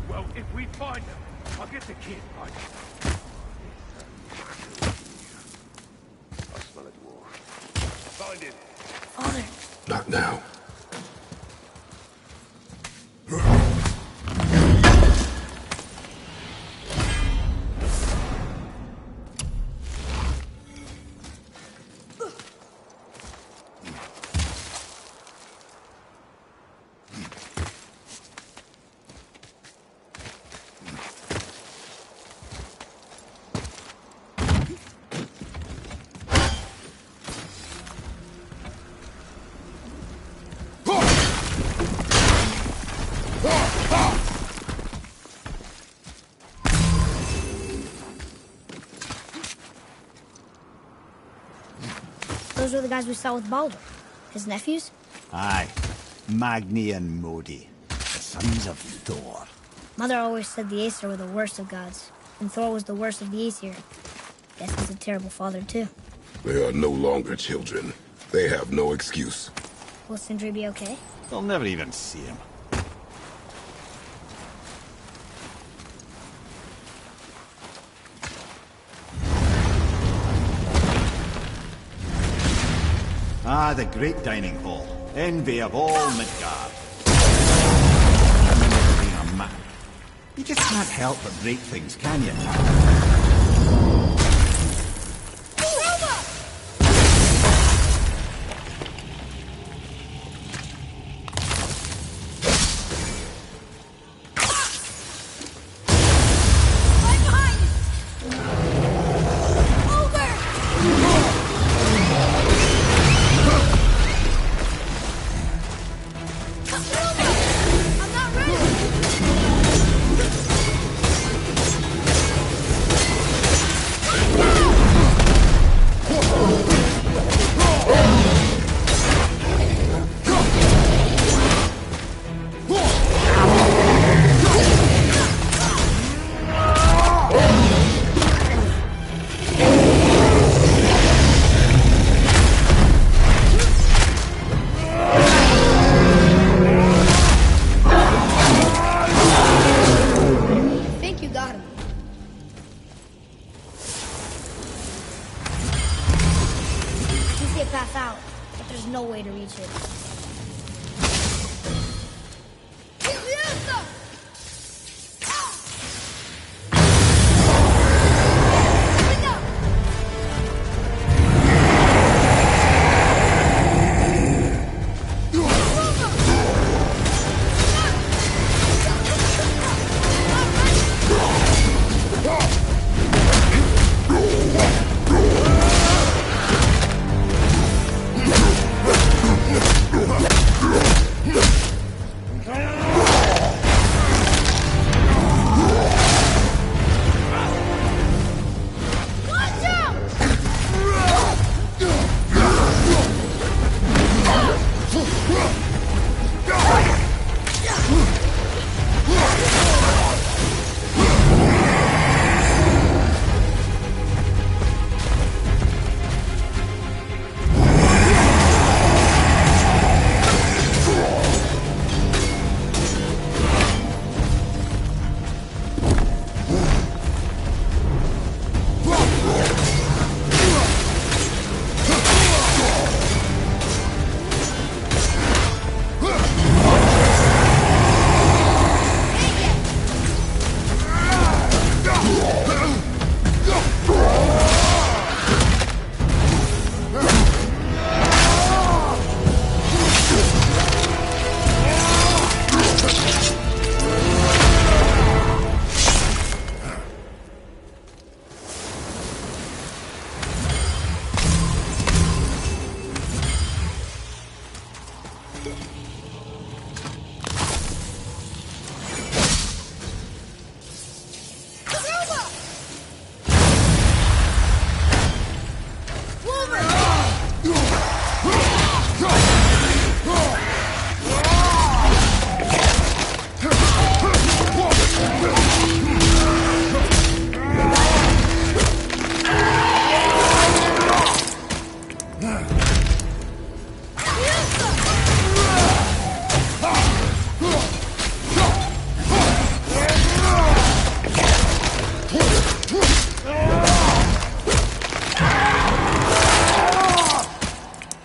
Well, if we find him, I'll get the kid, right? I smell a dwarf. Find him. Father. Not now. Those were the guys we saw with Baldur. His nephews? Aye. Magni and Modi. The sons of Thor. Mother always said the Aesir were the worst of gods, and Thor was the worst of the Aesir. Guess he's a terrible father, too. They are no longer children. They have no excuse. Will Sindri be okay? They'll never even see him. Ah, the great dining hall. Envy of all Midgard. I remember being a man. You just can't help but break things, can you?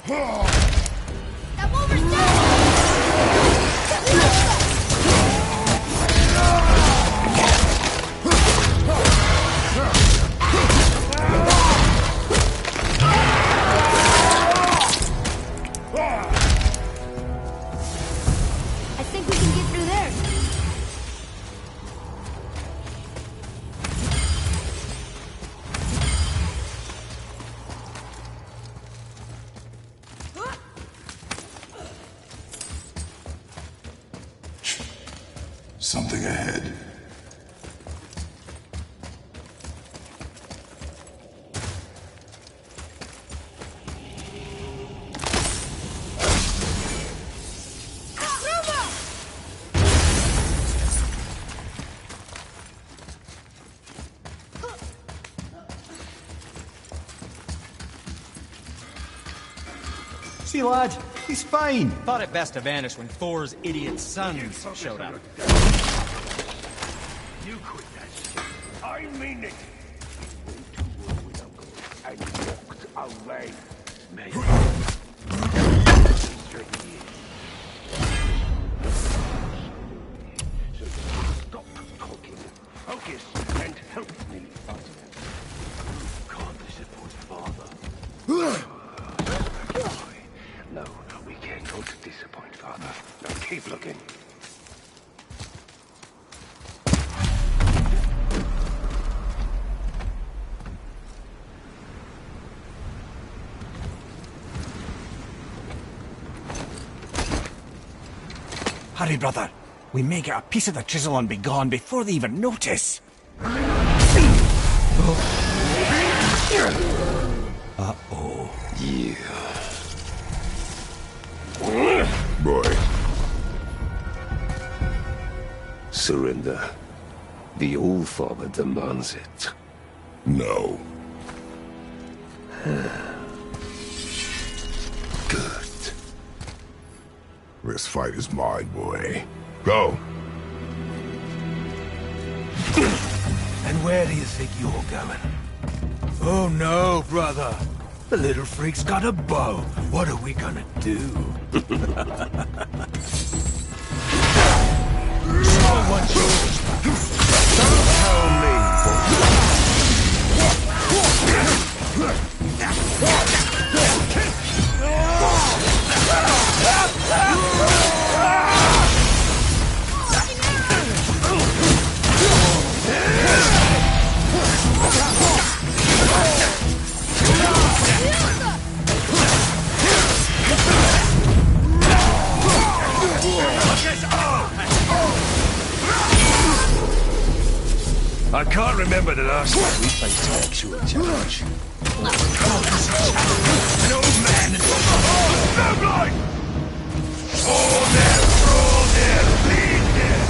That Wolver's I think we can get through there. Something ahead. See, lad, he's fine. Thought it best to vanish when Thor's idiot son showed up. You quit that shit. I mean it. He went to war with Uncle and walked away. Man. 3 years. So stop talking, focus, and help me. Can't disappoint father. No, we cannot disappoint father. Now keep looking. Hurry, brother. We may get a piece of the chisel and be gone before they even notice. Uh-oh. Yeah. Boy. Surrender. The All Father demands it. No. Good. This fight is mine, boy. Go. And where do you think you're going? Oh no, brother. The little freak's got a bow. What are we gonna do? So what's yours? Don't tell me. I can't remember the last time we faced an actual challenge. An old man and no blind! All there, bleed there!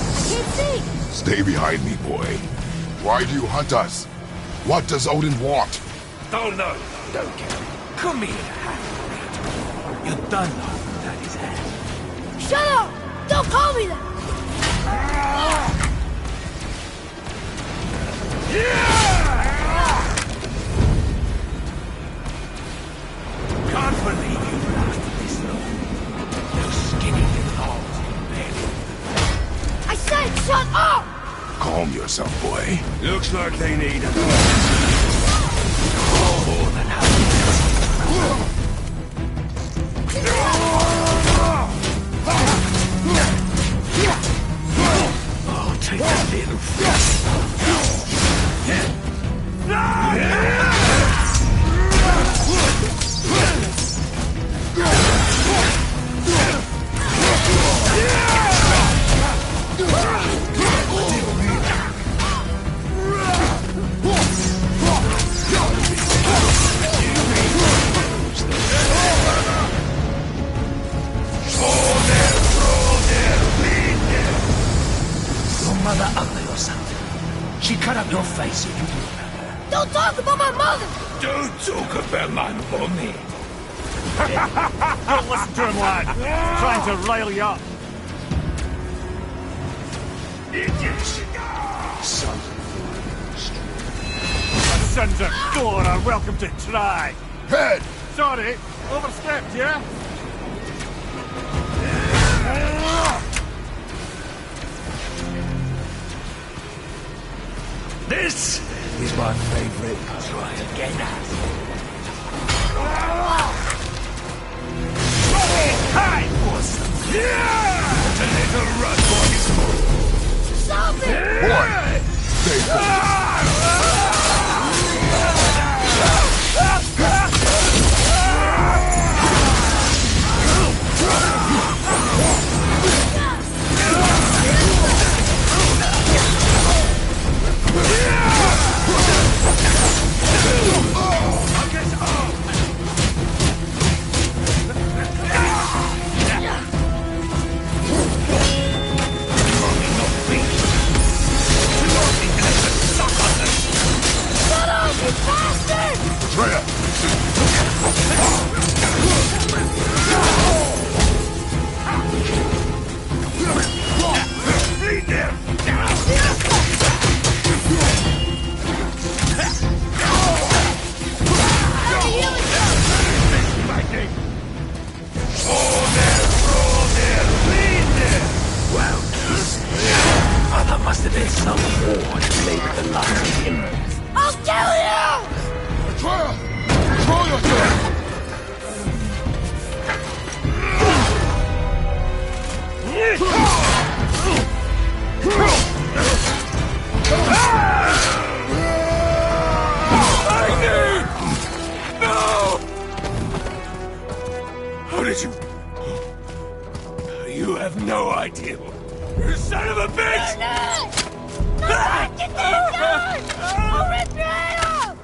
I can't see! Stay behind me, boy. Why do you hunt us? What does Odin want? Oh no, don't care. Come here, half-breed. You done know that is hand. Shut up! Don't call me that! Can't believe you lasted this long. Those skinny little holes in bed. I said shut up! Calm yourself, boy. Looks like they need a more than I'll take that little mother ugly or something. She cut up your face if you do remember. Don't talk about my mother! Don't talk about my mommy. Don't listen to him, lad. Trying to rile you up. Sons of Thor are welcome to try. Head! Sorry, overstepped, yeah? This is my favorite puzzle to get at. Time for some. Yeah! A little run, boys. Stop it! Boy, stay focused. Must have been some war to make the last of him. I'll kill you! Atreya! Control yourself! No! How did you... You have no idea. You son of a bitch! No! Get these guys! I'll rip your head off!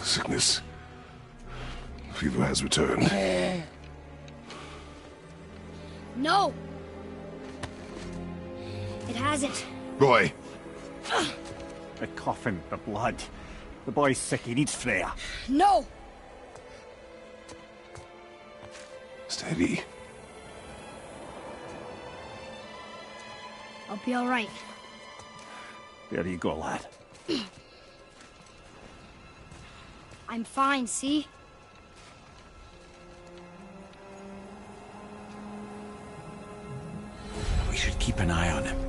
Sickness. Fever has returned. No! It hasn't. Roy. The coughing, the blood. The boy's sick, he needs Freya. No! Steady. I'll be all right. There you go, lad. I'm fine, see? We should keep an eye on him.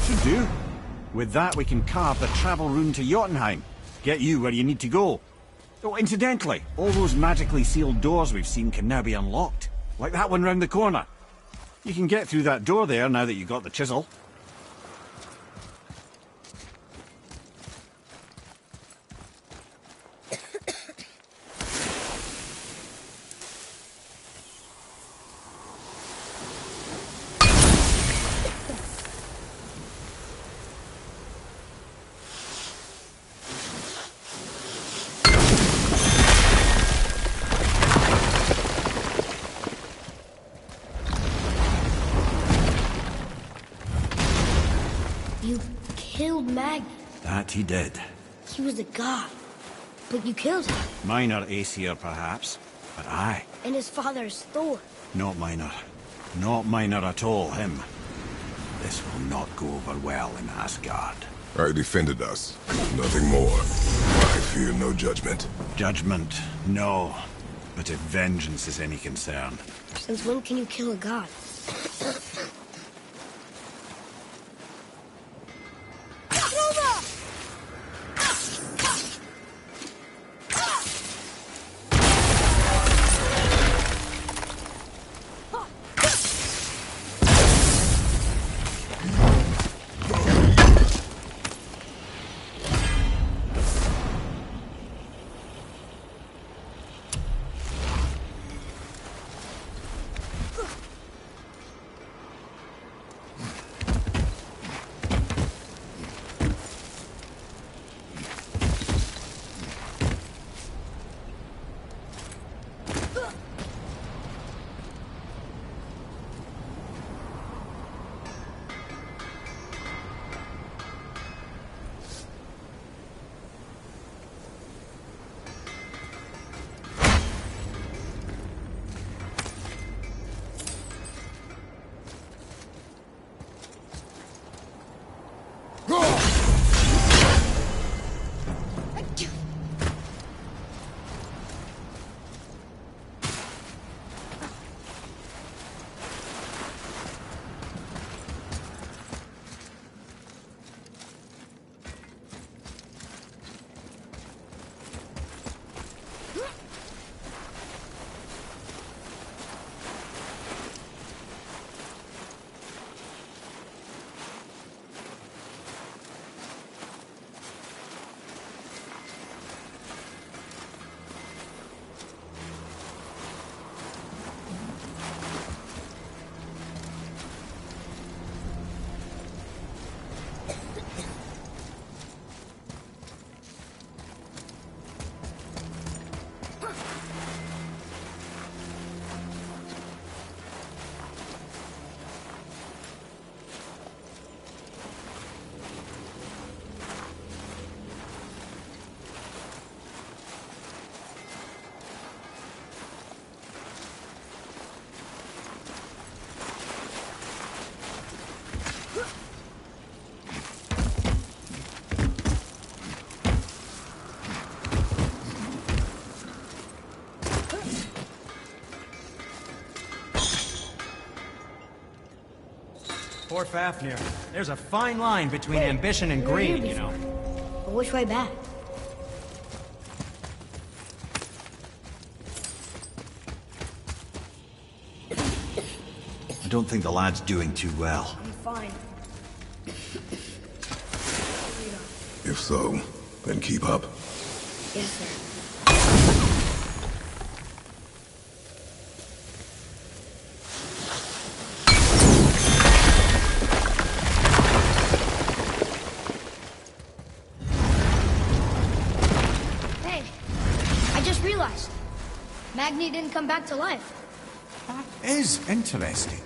Should do. With that, we can carve the travel rune to Jotunheim. Get you where you need to go. Oh, incidentally, all those magically sealed doors we've seen can now be unlocked. Like that one round the corner. You can get through that door there now that you've got the chisel. You killed Magni. That he did. He was a god. But you killed him. Minor Aesir, perhaps. But I. And his father is Thor. Not minor. Not minor at all, him. This will not go over well in Asgard. I defended us. Nothing more. I fear no judgment. Judgment, no. But if vengeance is any concern. Since when can you kill a god? Poor Fafnir. There's a fine line between ambition and greed, you know. But which way back? I don't think the lad's doing too well. I'm fine. If so, then keep up. Yes, sir. Hey, I just realized. Magni didn't come back to life. That is interesting.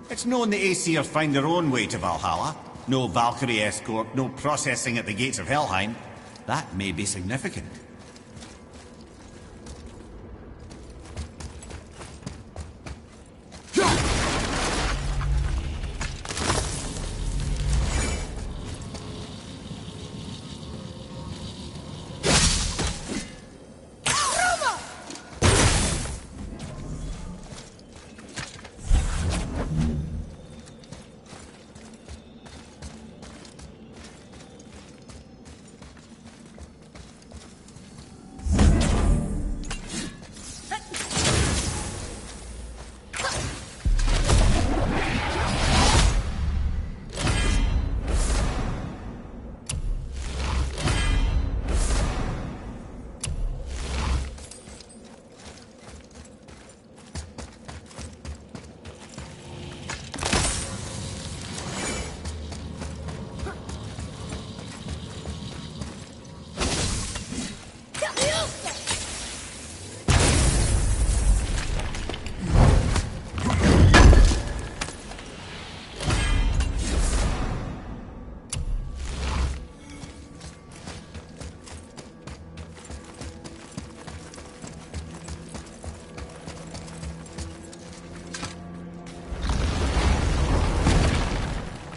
It's known the Aesir find their own way to Valhalla. No Valkyrie escort, no processing at the gates of Helheim. That may be significant.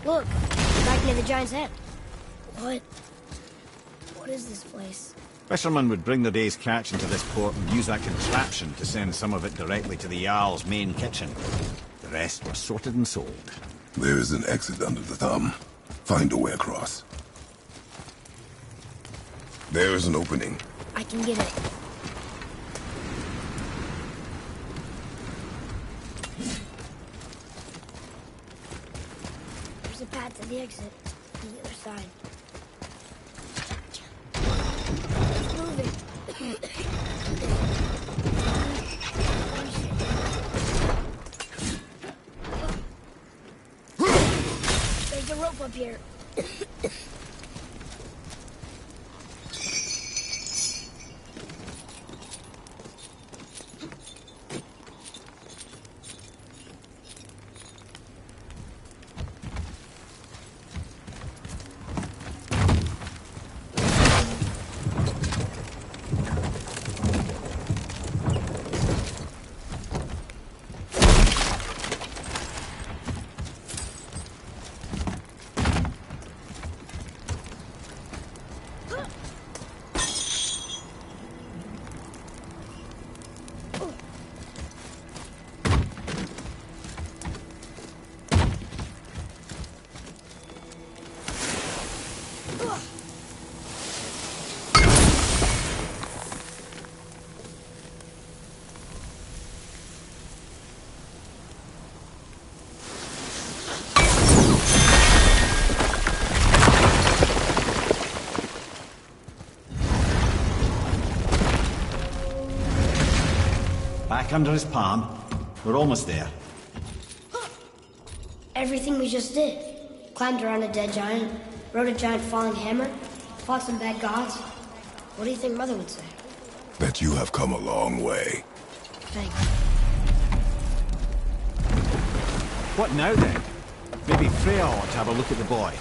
Look, back near the giant's head. What? What is this place? Fishermen would bring their day's catch into this port and use that contraption to send some of it directly to the Jarl's main kitchen. The rest were sorted and sold. There is an exit under the thumb. Find a way across. There is an opening. I can get it. There's a path to the exit. On the other side. Move it. There's a rope up here. Back under his palm. We're almost there. Everything we just did. Climbed around a dead giant, rode a giant falling hammer, fought some bad gods. What do you think Mother would say? That you have come a long way. Thanks. What now then? Maybe Freya ought to have a look at the boy.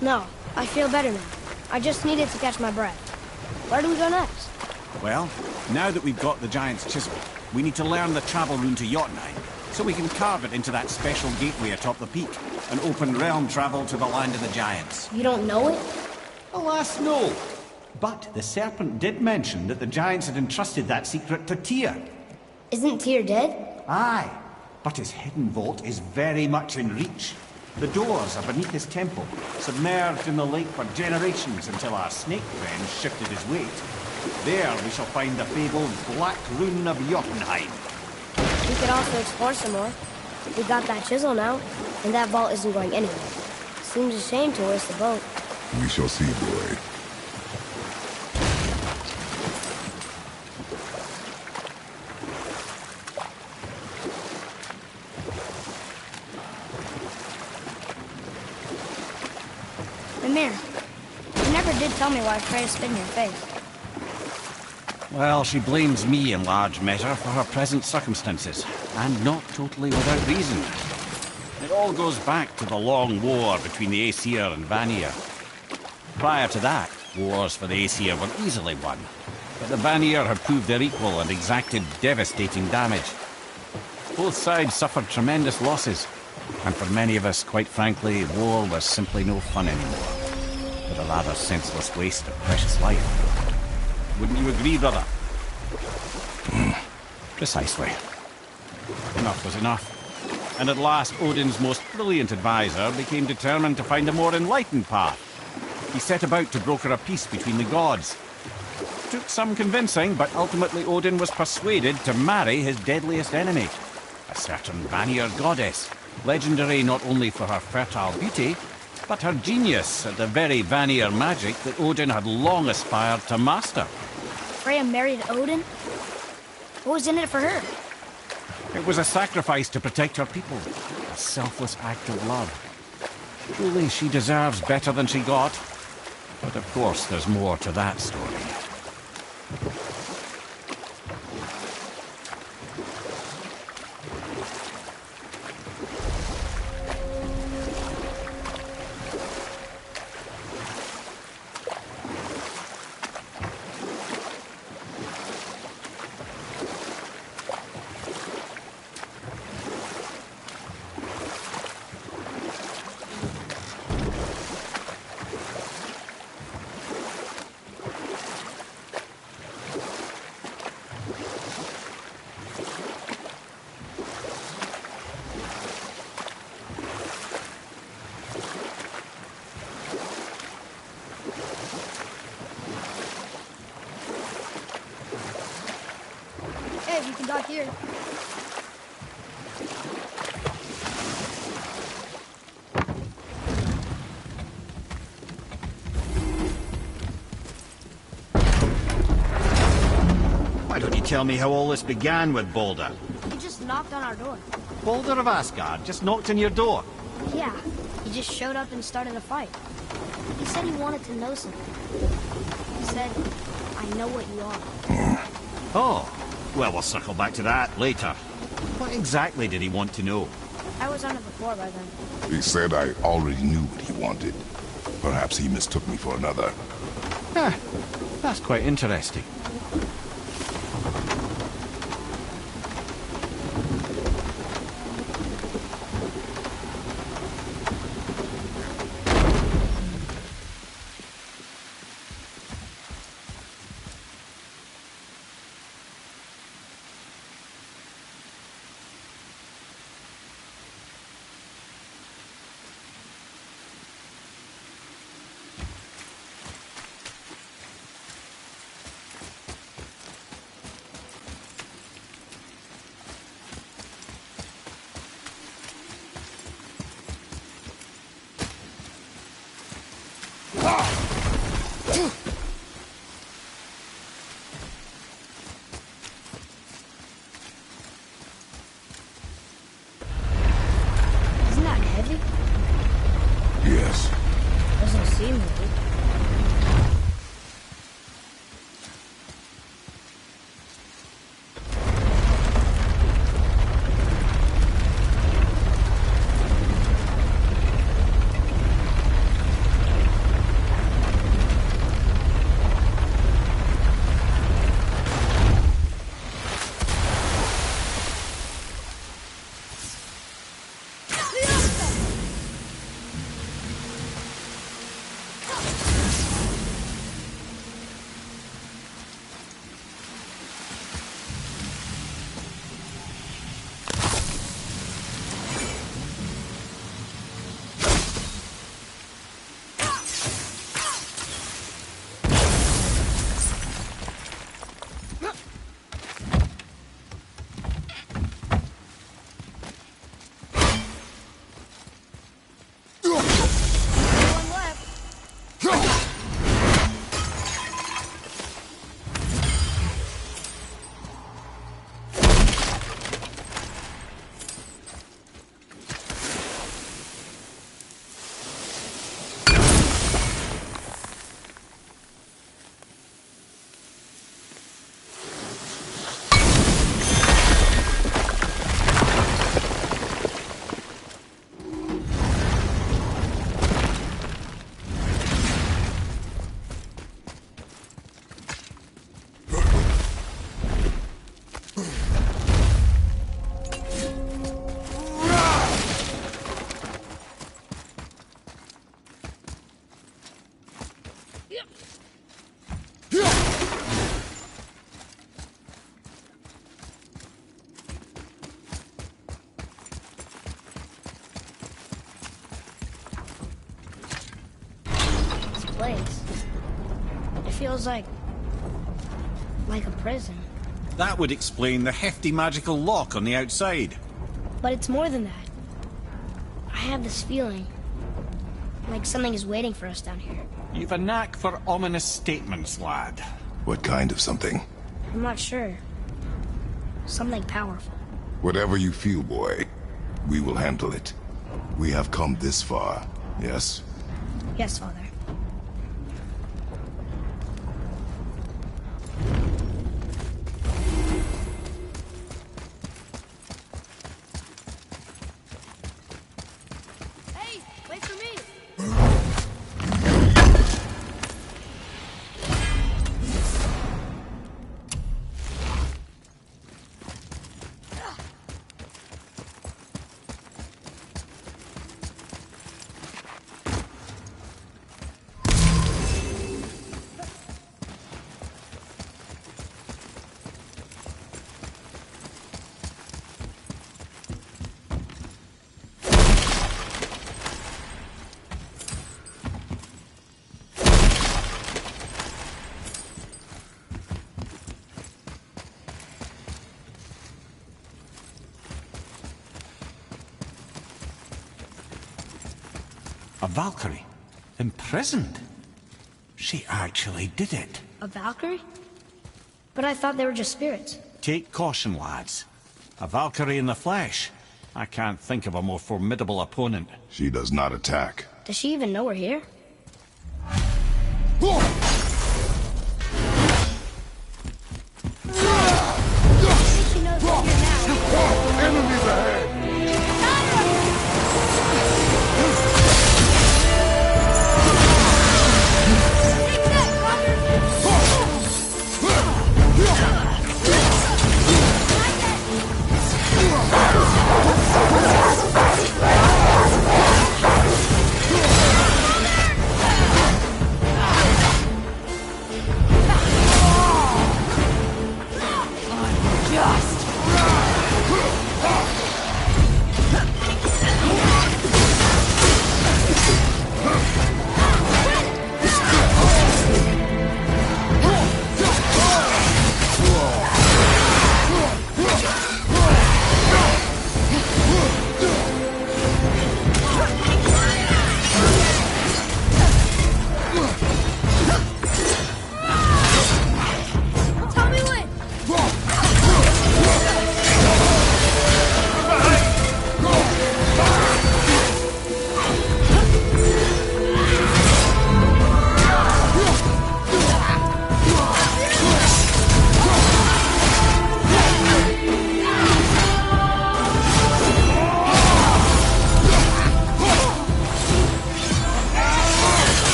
No, I feel better now. I just needed to catch my breath. Where do we go next? Well, now that we've got the giant's chisel, we need to learn the travel rune to Jotunheim, so we can carve it into that special gateway atop the peak, and open realm travel to the land of the giants. You don't know it? Alas, no. But the serpent did mention that the giants had entrusted that secret to Tyr. Isn't Tyr dead? Aye, but his hidden vault is very much in reach. The doors are beneath his temple, submerged in the lake for generations until our snake friend shifted his weight. There we shall find the fabled Black Rune of Jotunheim. We could also explore some more. We got that chisel now, and that vault isn't going anywhere. Seems a shame to waste the boat. We shall see, boy. Mimir, you never did tell me why Freya spit in your face. Well, she blames me in large measure for her present circumstances, and not totally without reason. It all goes back to the long war between the Aesir and Vanir. Prior to that, wars for the Aesir were easily won, but the Vanir had proved their equal and exacted devastating damage. Both sides suffered tremendous losses, and for many of us, quite frankly, war was simply no fun anymore, but a rather senseless waste of precious life. Wouldn't you agree, brother? Precisely. Enough was enough. And at last, Odin's most brilliant advisor became determined to find a more enlightened path. He set about to broker a peace between the gods. Took some convincing, but ultimately Odin was persuaded to marry his deadliest enemy, a certain Vanir goddess, legendary not only for her fertile beauty, but her genius at the very Vanir magic that Odin had long aspired to master. Freya married Odin? What was in it for her? It was a sacrifice to protect her people, a selfless act of love. Truly, she deserves better than she got. But of course, there's more to that story. Hey, you can dock here. Why don't you tell me how all this began with Balder? He just knocked on our door. Balder of Asgard just knocked on your door. Yeah, he just showed up and started a fight. He said he wanted to know something. He said, I know what you are. Oh, well, we'll circle back to that later. What exactly did he want to know? I was on it before by then. He said I already knew what he wanted. Perhaps he mistook me for another. Ah, that's quite interesting. place. It feels like a prison. That would explain the hefty magical lock on the outside. But it's more than that. I have this feeling like something is waiting for us down here. You've a knack for ominous statements, lad. What kind of something? I'm not sure. Something powerful. Whatever you feel, boy, we will handle it. We have come this far, yes? Yes, Father. Hey, wait for me! A Valkyrie? Imprisoned? She actually did it. A Valkyrie? But I thought they were just spirits. Take caution, lads. A Valkyrie in the flesh. I can't think of a more formidable opponent. She does not attack. Does she even know we're here? She knows we're here now. Enemies ahead!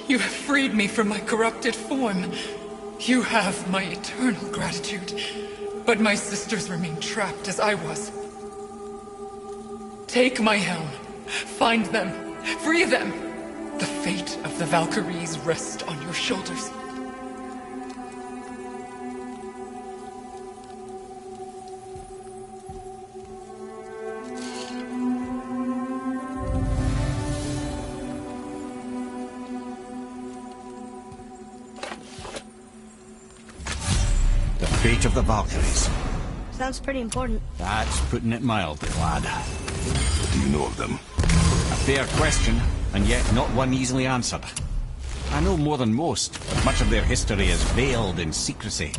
You have freed me from my corrupted form. You have my eternal gratitude. But my sisters remain trapped as I was. Take my helm. Find them. Free them. The fate of the Valkyries rests on your shoulders. The fate of the Valkyries. Sounds pretty important. That's putting it mildly, lad. What do you know of them? A fair question, and yet not one easily answered. I know more than most, but much of their history is veiled in secrecy.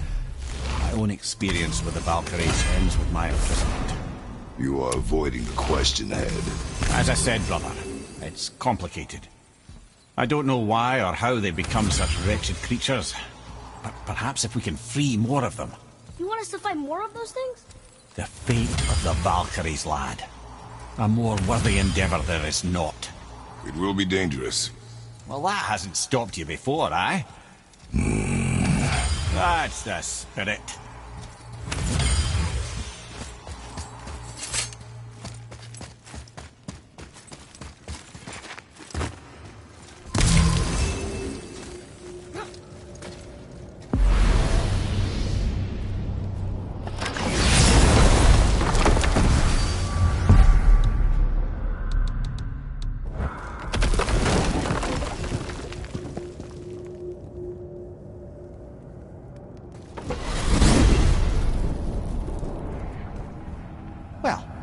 My own experience with the Valkyries ends with my imprisonment. You are avoiding the question, Head. As I said, brother, it's complicated. I don't know why or how they become such wretched creatures, but perhaps if we can free more of them. You want us to fight more of those things? The fate of the Valkyries, lad. A more worthy endeavor there is not. It will be dangerous. Well, that hasn't stopped you before, eh? That's the spirit.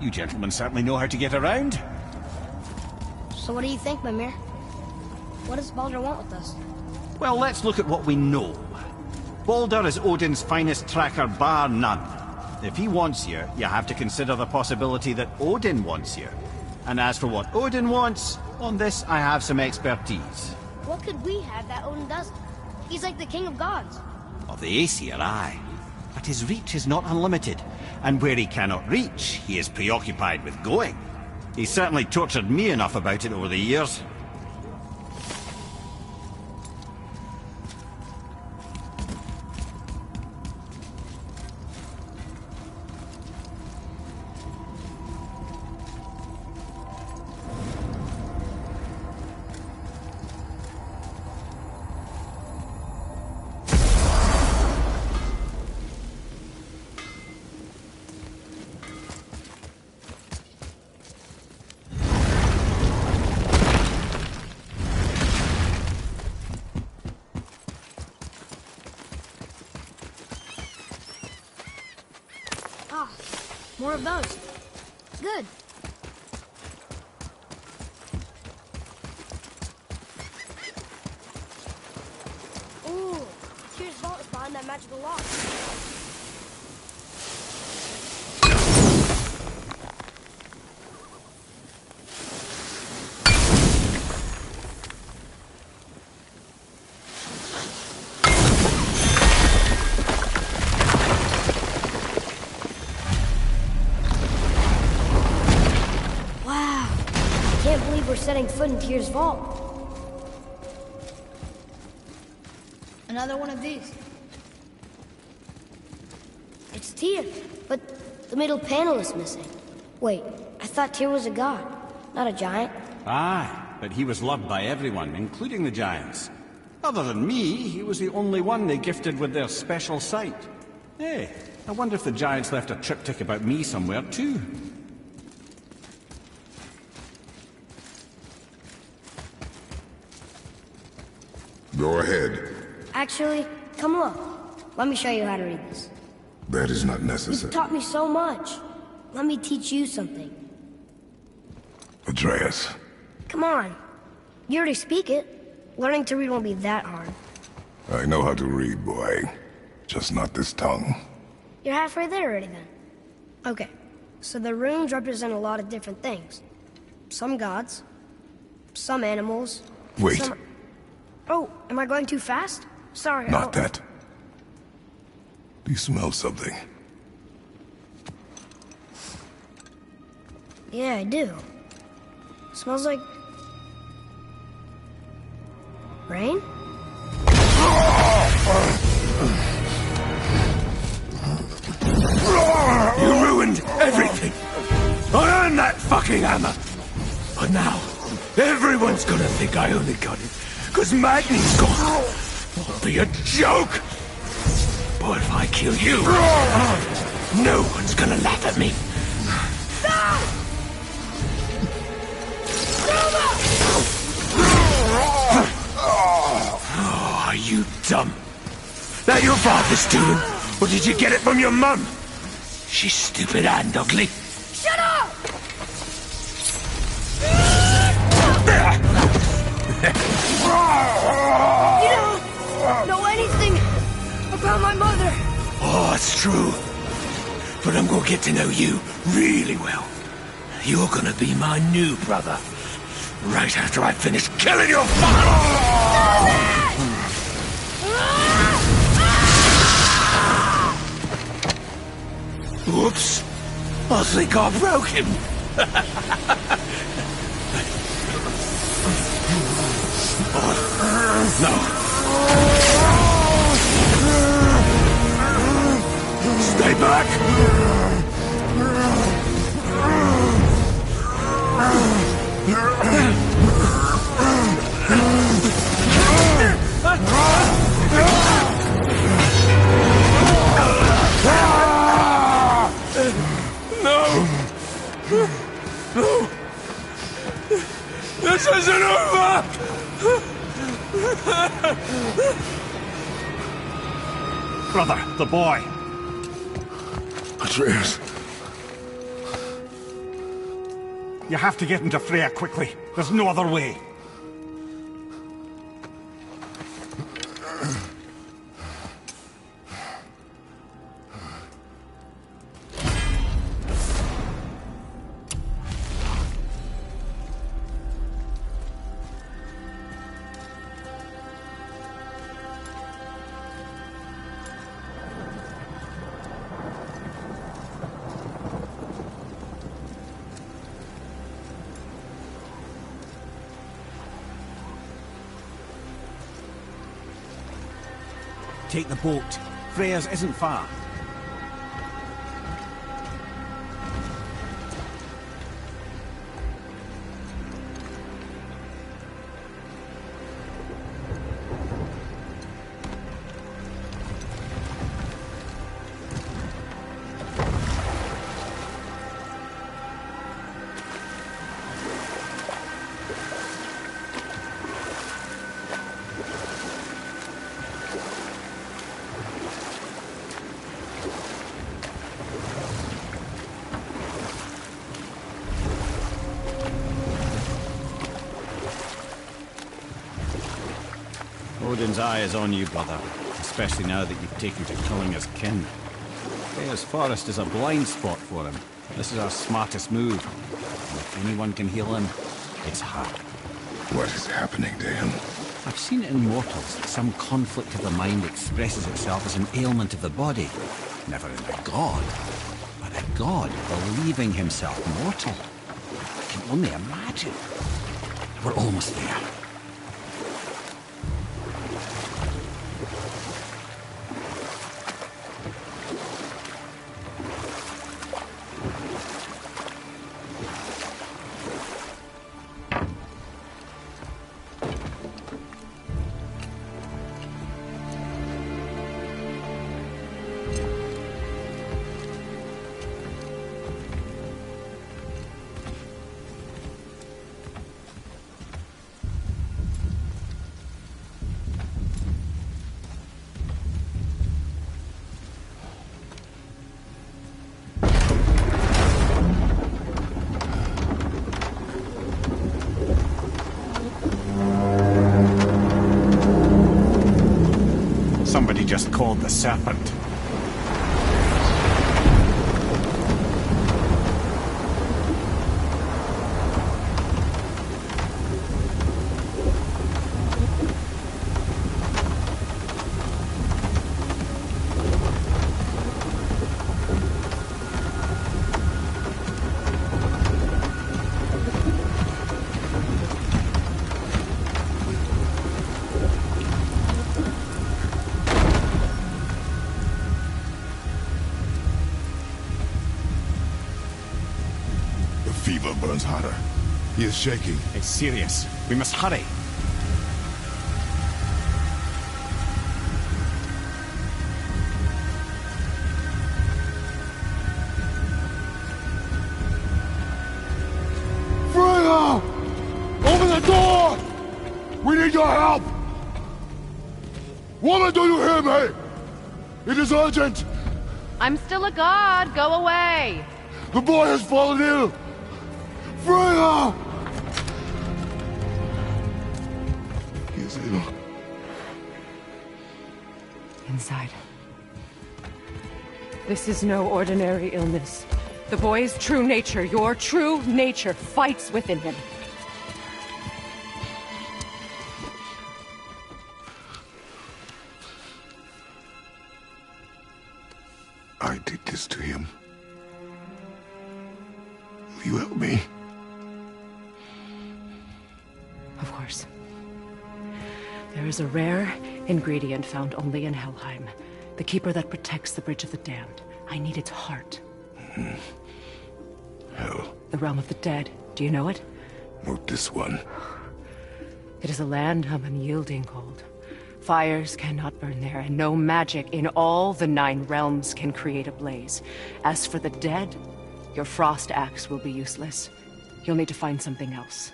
You gentlemen certainly know how to get around. So what do you think, Mimir? What does Baldur want with us? Well, let's look at what we know. Baldur is Odin's finest tracker bar none. If he wants you, you have to consider the possibility that Odin wants you. And as for what Odin wants, on this I have some expertise. What could we have that Odin doesn't? He's like the king of gods. Of the Aesir, aye. But his reach is not unlimited. And where he cannot reach, he is preoccupied with going. He's certainly tortured me enough about it over the years. More of those. Good. Ooh, Tyr's vault is behind that magical lock. Setting foot in Tyr's vault. Another one of these. It's Tyr, but the middle panel is missing. Wait, I thought Tyr was a god, not a giant. Aye, but he was loved by everyone, including the giants. Other than me, he was the only one they gifted with their special sight. Hey, I wonder if the giants left a triptych about me somewhere too. Go ahead. Actually, come look. Let me show you how to read this. That is not necessary. You've taught me so much. Let me teach you something. Atreus. Come on. You already speak it. Learning to read won't be that hard. I know how to read, boy. Just not this tongue. You're halfway there already, then. Okay, so the runes represent a lot of different things. Some gods, some animals. Wait. Some... Oh, am I going too fast? Sorry. Not that. Do you smell something? Yeah, I do. Smells like... rain? You ruined everything! I earned that fucking hammer! But now, everyone's gonna think I only got it because Magni's gone! It'll be a joke! But if I kill you, no one's gonna laugh at me! Oh, are you dumb? That your father's doing? Or did you get it from your mum? She's stupid and ugly. Shut up! You don't know anything about my mother. Oh, it's true. But I'm gonna get to know you really well. You're gonna be my new brother. Right after I finish killing your father! Whoops. I think I broke him. No. Stay back! No! No! This isn't over! Brother, the boy. Atreus. You have to get him to Freya quickly. There's no other way. Take the boat. Freya's isn't far. Odin's eye is on you, brother. Especially now that you've taken to killing his kin. Freya's forest is a blind spot for him. This is our smartest move. And if anyone can heal him, it's her. What is happening to him? I've seen it in mortals that some conflict of the mind expresses itself as an ailment of the body. Never in a god, but a god believing himself mortal. I can only imagine. We're almost there. Somebody just called the serpent. Fever burns hotter. He is shaking. It's serious. We must hurry. Freya! Open the door! We need your help! Woman, do you hear me? It is urgent! I'm still a god. Go away. The boy has fallen ill! Freya! He is ill. Inside. This is no ordinary illness. The boy's true nature, your true nature, fights within him. I did this to him. Will you help me? Of course. There is a rare ingredient found only in Helheim. The keeper that protects the Bridge of the Damned. I need its heart. Hell. The realm of the dead. Do you know it? Not this one. It is a land of unyielding cold. Fires cannot burn there, and no magic in all the 9 realms can create a blaze. As for the dead, your frost axe will be useless. You'll need to find something else.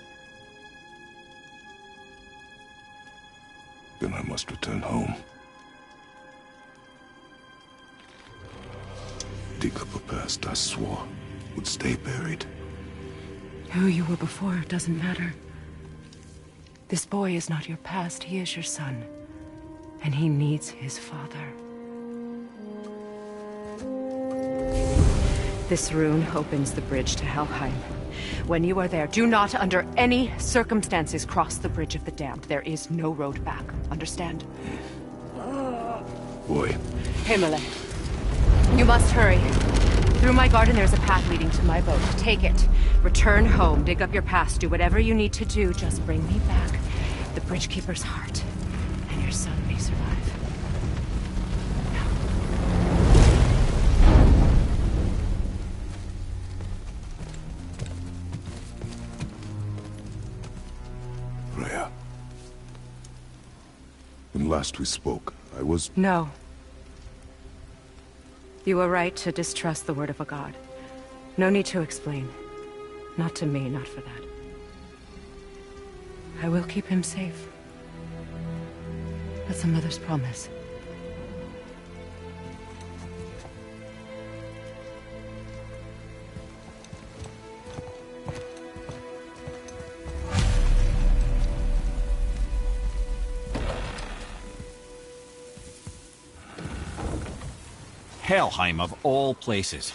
Then I must return home. Dig up a past I swore would stay buried. Who you were before doesn't matter. This boy is not your past, he is your son. And he needs his father. This rune opens the bridge to Helheim. When you are there, do not under any circumstances cross the Bridge of the Damned. There is no road back. Understand? Boy. Himmele. You must hurry. Through my garden there's a path leading to my boat. Take it. Return home, dig up your past, do whatever you need to do. Just bring me back the Bridgekeeper's heart, and your son may survive. Freya. When last we spoke, I was... No. You were right to distrust the word of a god. No need to explain. Not to me, not for that. I will keep him safe. That's a mother's promise. Helheim of all places.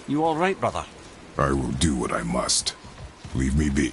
You all right, brother? I will do what I must. Leave me be.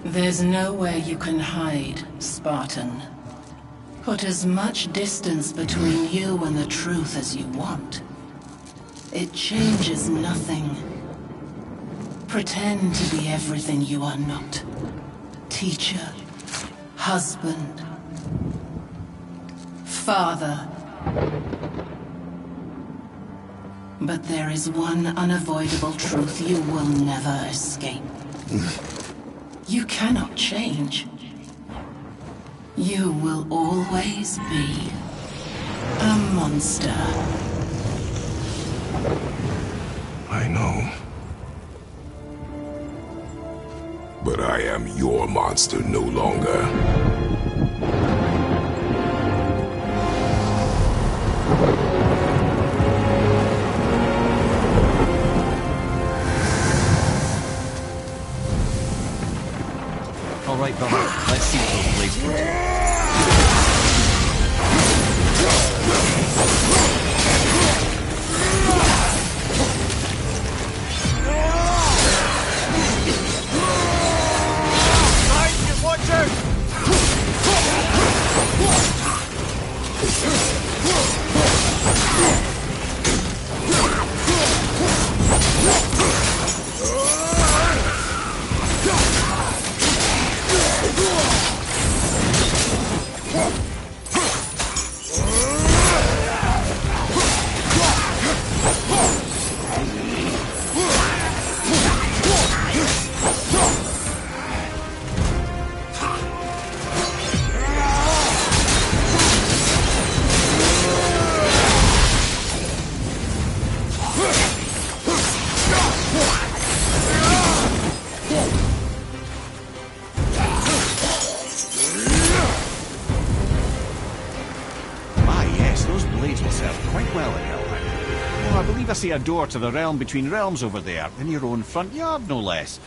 There's nowhere you can hide, Spartan. Put as much distance between you and the truth as you want. It changes nothing. Pretend to be everything you are not. Teacher, husband, father. But there is one unavoidable truth you will never escape. You cannot change. You will always be a monster. I know. But I am your monster no longer. All right, brother. Let's see what those blades can do. I see a door to the realm between realms over there, in your own front yard, no less.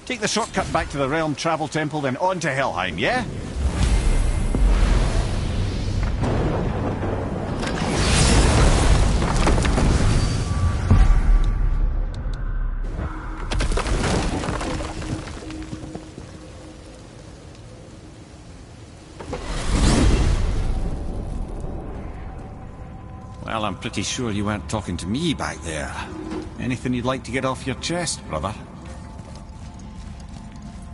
Take the shortcut back to the realm travel temple, then on to Helheim, yeah? Well, I'm pretty sure you weren't talking to me back there. Anything you'd like to get off your chest, brother?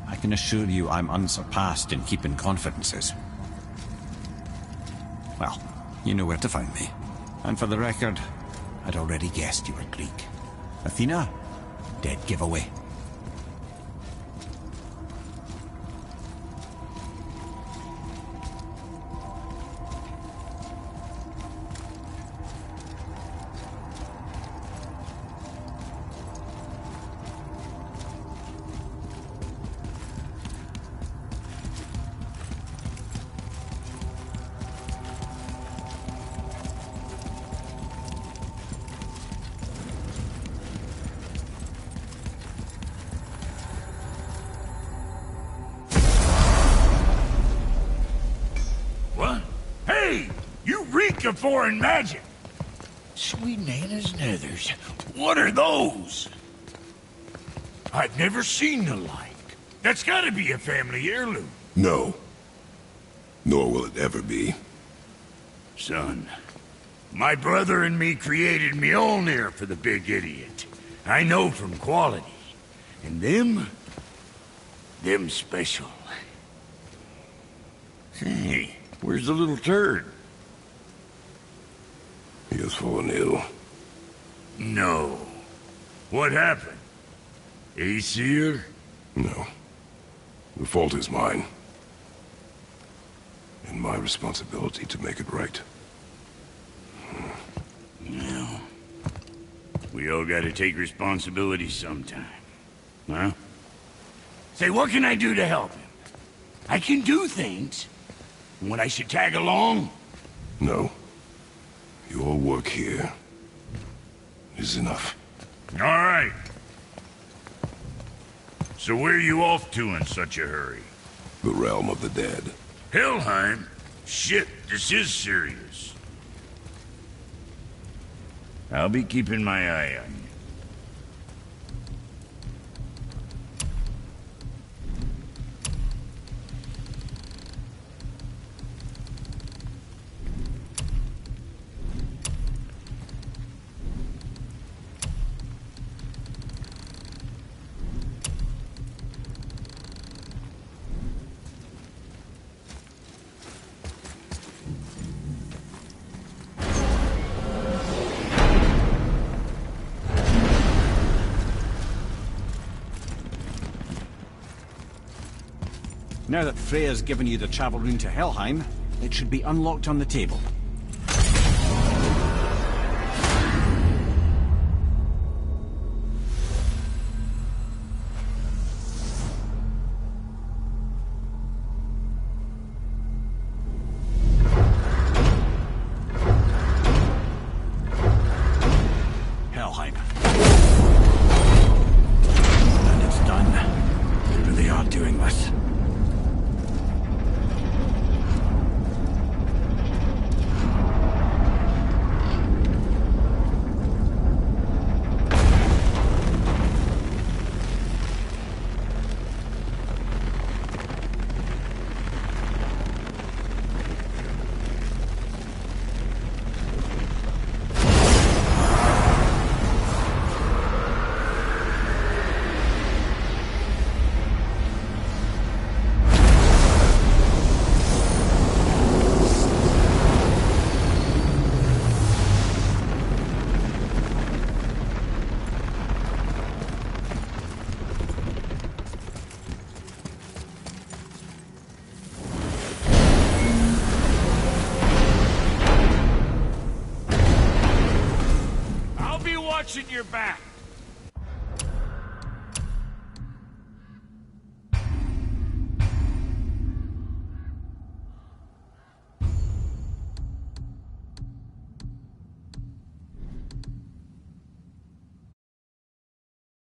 I can assure you I'm unsurpassed in keeping confidences. Well, you know where to find me. And for the record, I'd already guessed you were Greek. Athena? Dead giveaway. Of foreign magic. Sweet Nana's nethers. What are those? I've never seen the like. That's gotta be a family heirloom. No. Nor will it ever be. Son, my brother and me created Mjolnir for the big idiot. I know from quality. And them special. Hey, where's the little turd? He has fallen ill. No. What happened? Aesir? No. The fault is mine. And my responsibility to make it right. Well, we all gotta take responsibility sometime. Huh? Say, what can I do to help him? I can do things. When I should tag along? No. Your work here is enough. All right. So where are you off to in such a hurry? The realm of the dead. Helheim? Shit, this is serious. I'll be keeping my eye on you. Now that Freya's given you the travel rune to Helheim, it should be unlocked on the table. Helheim. And it's done. They really are doing this. Watching your back.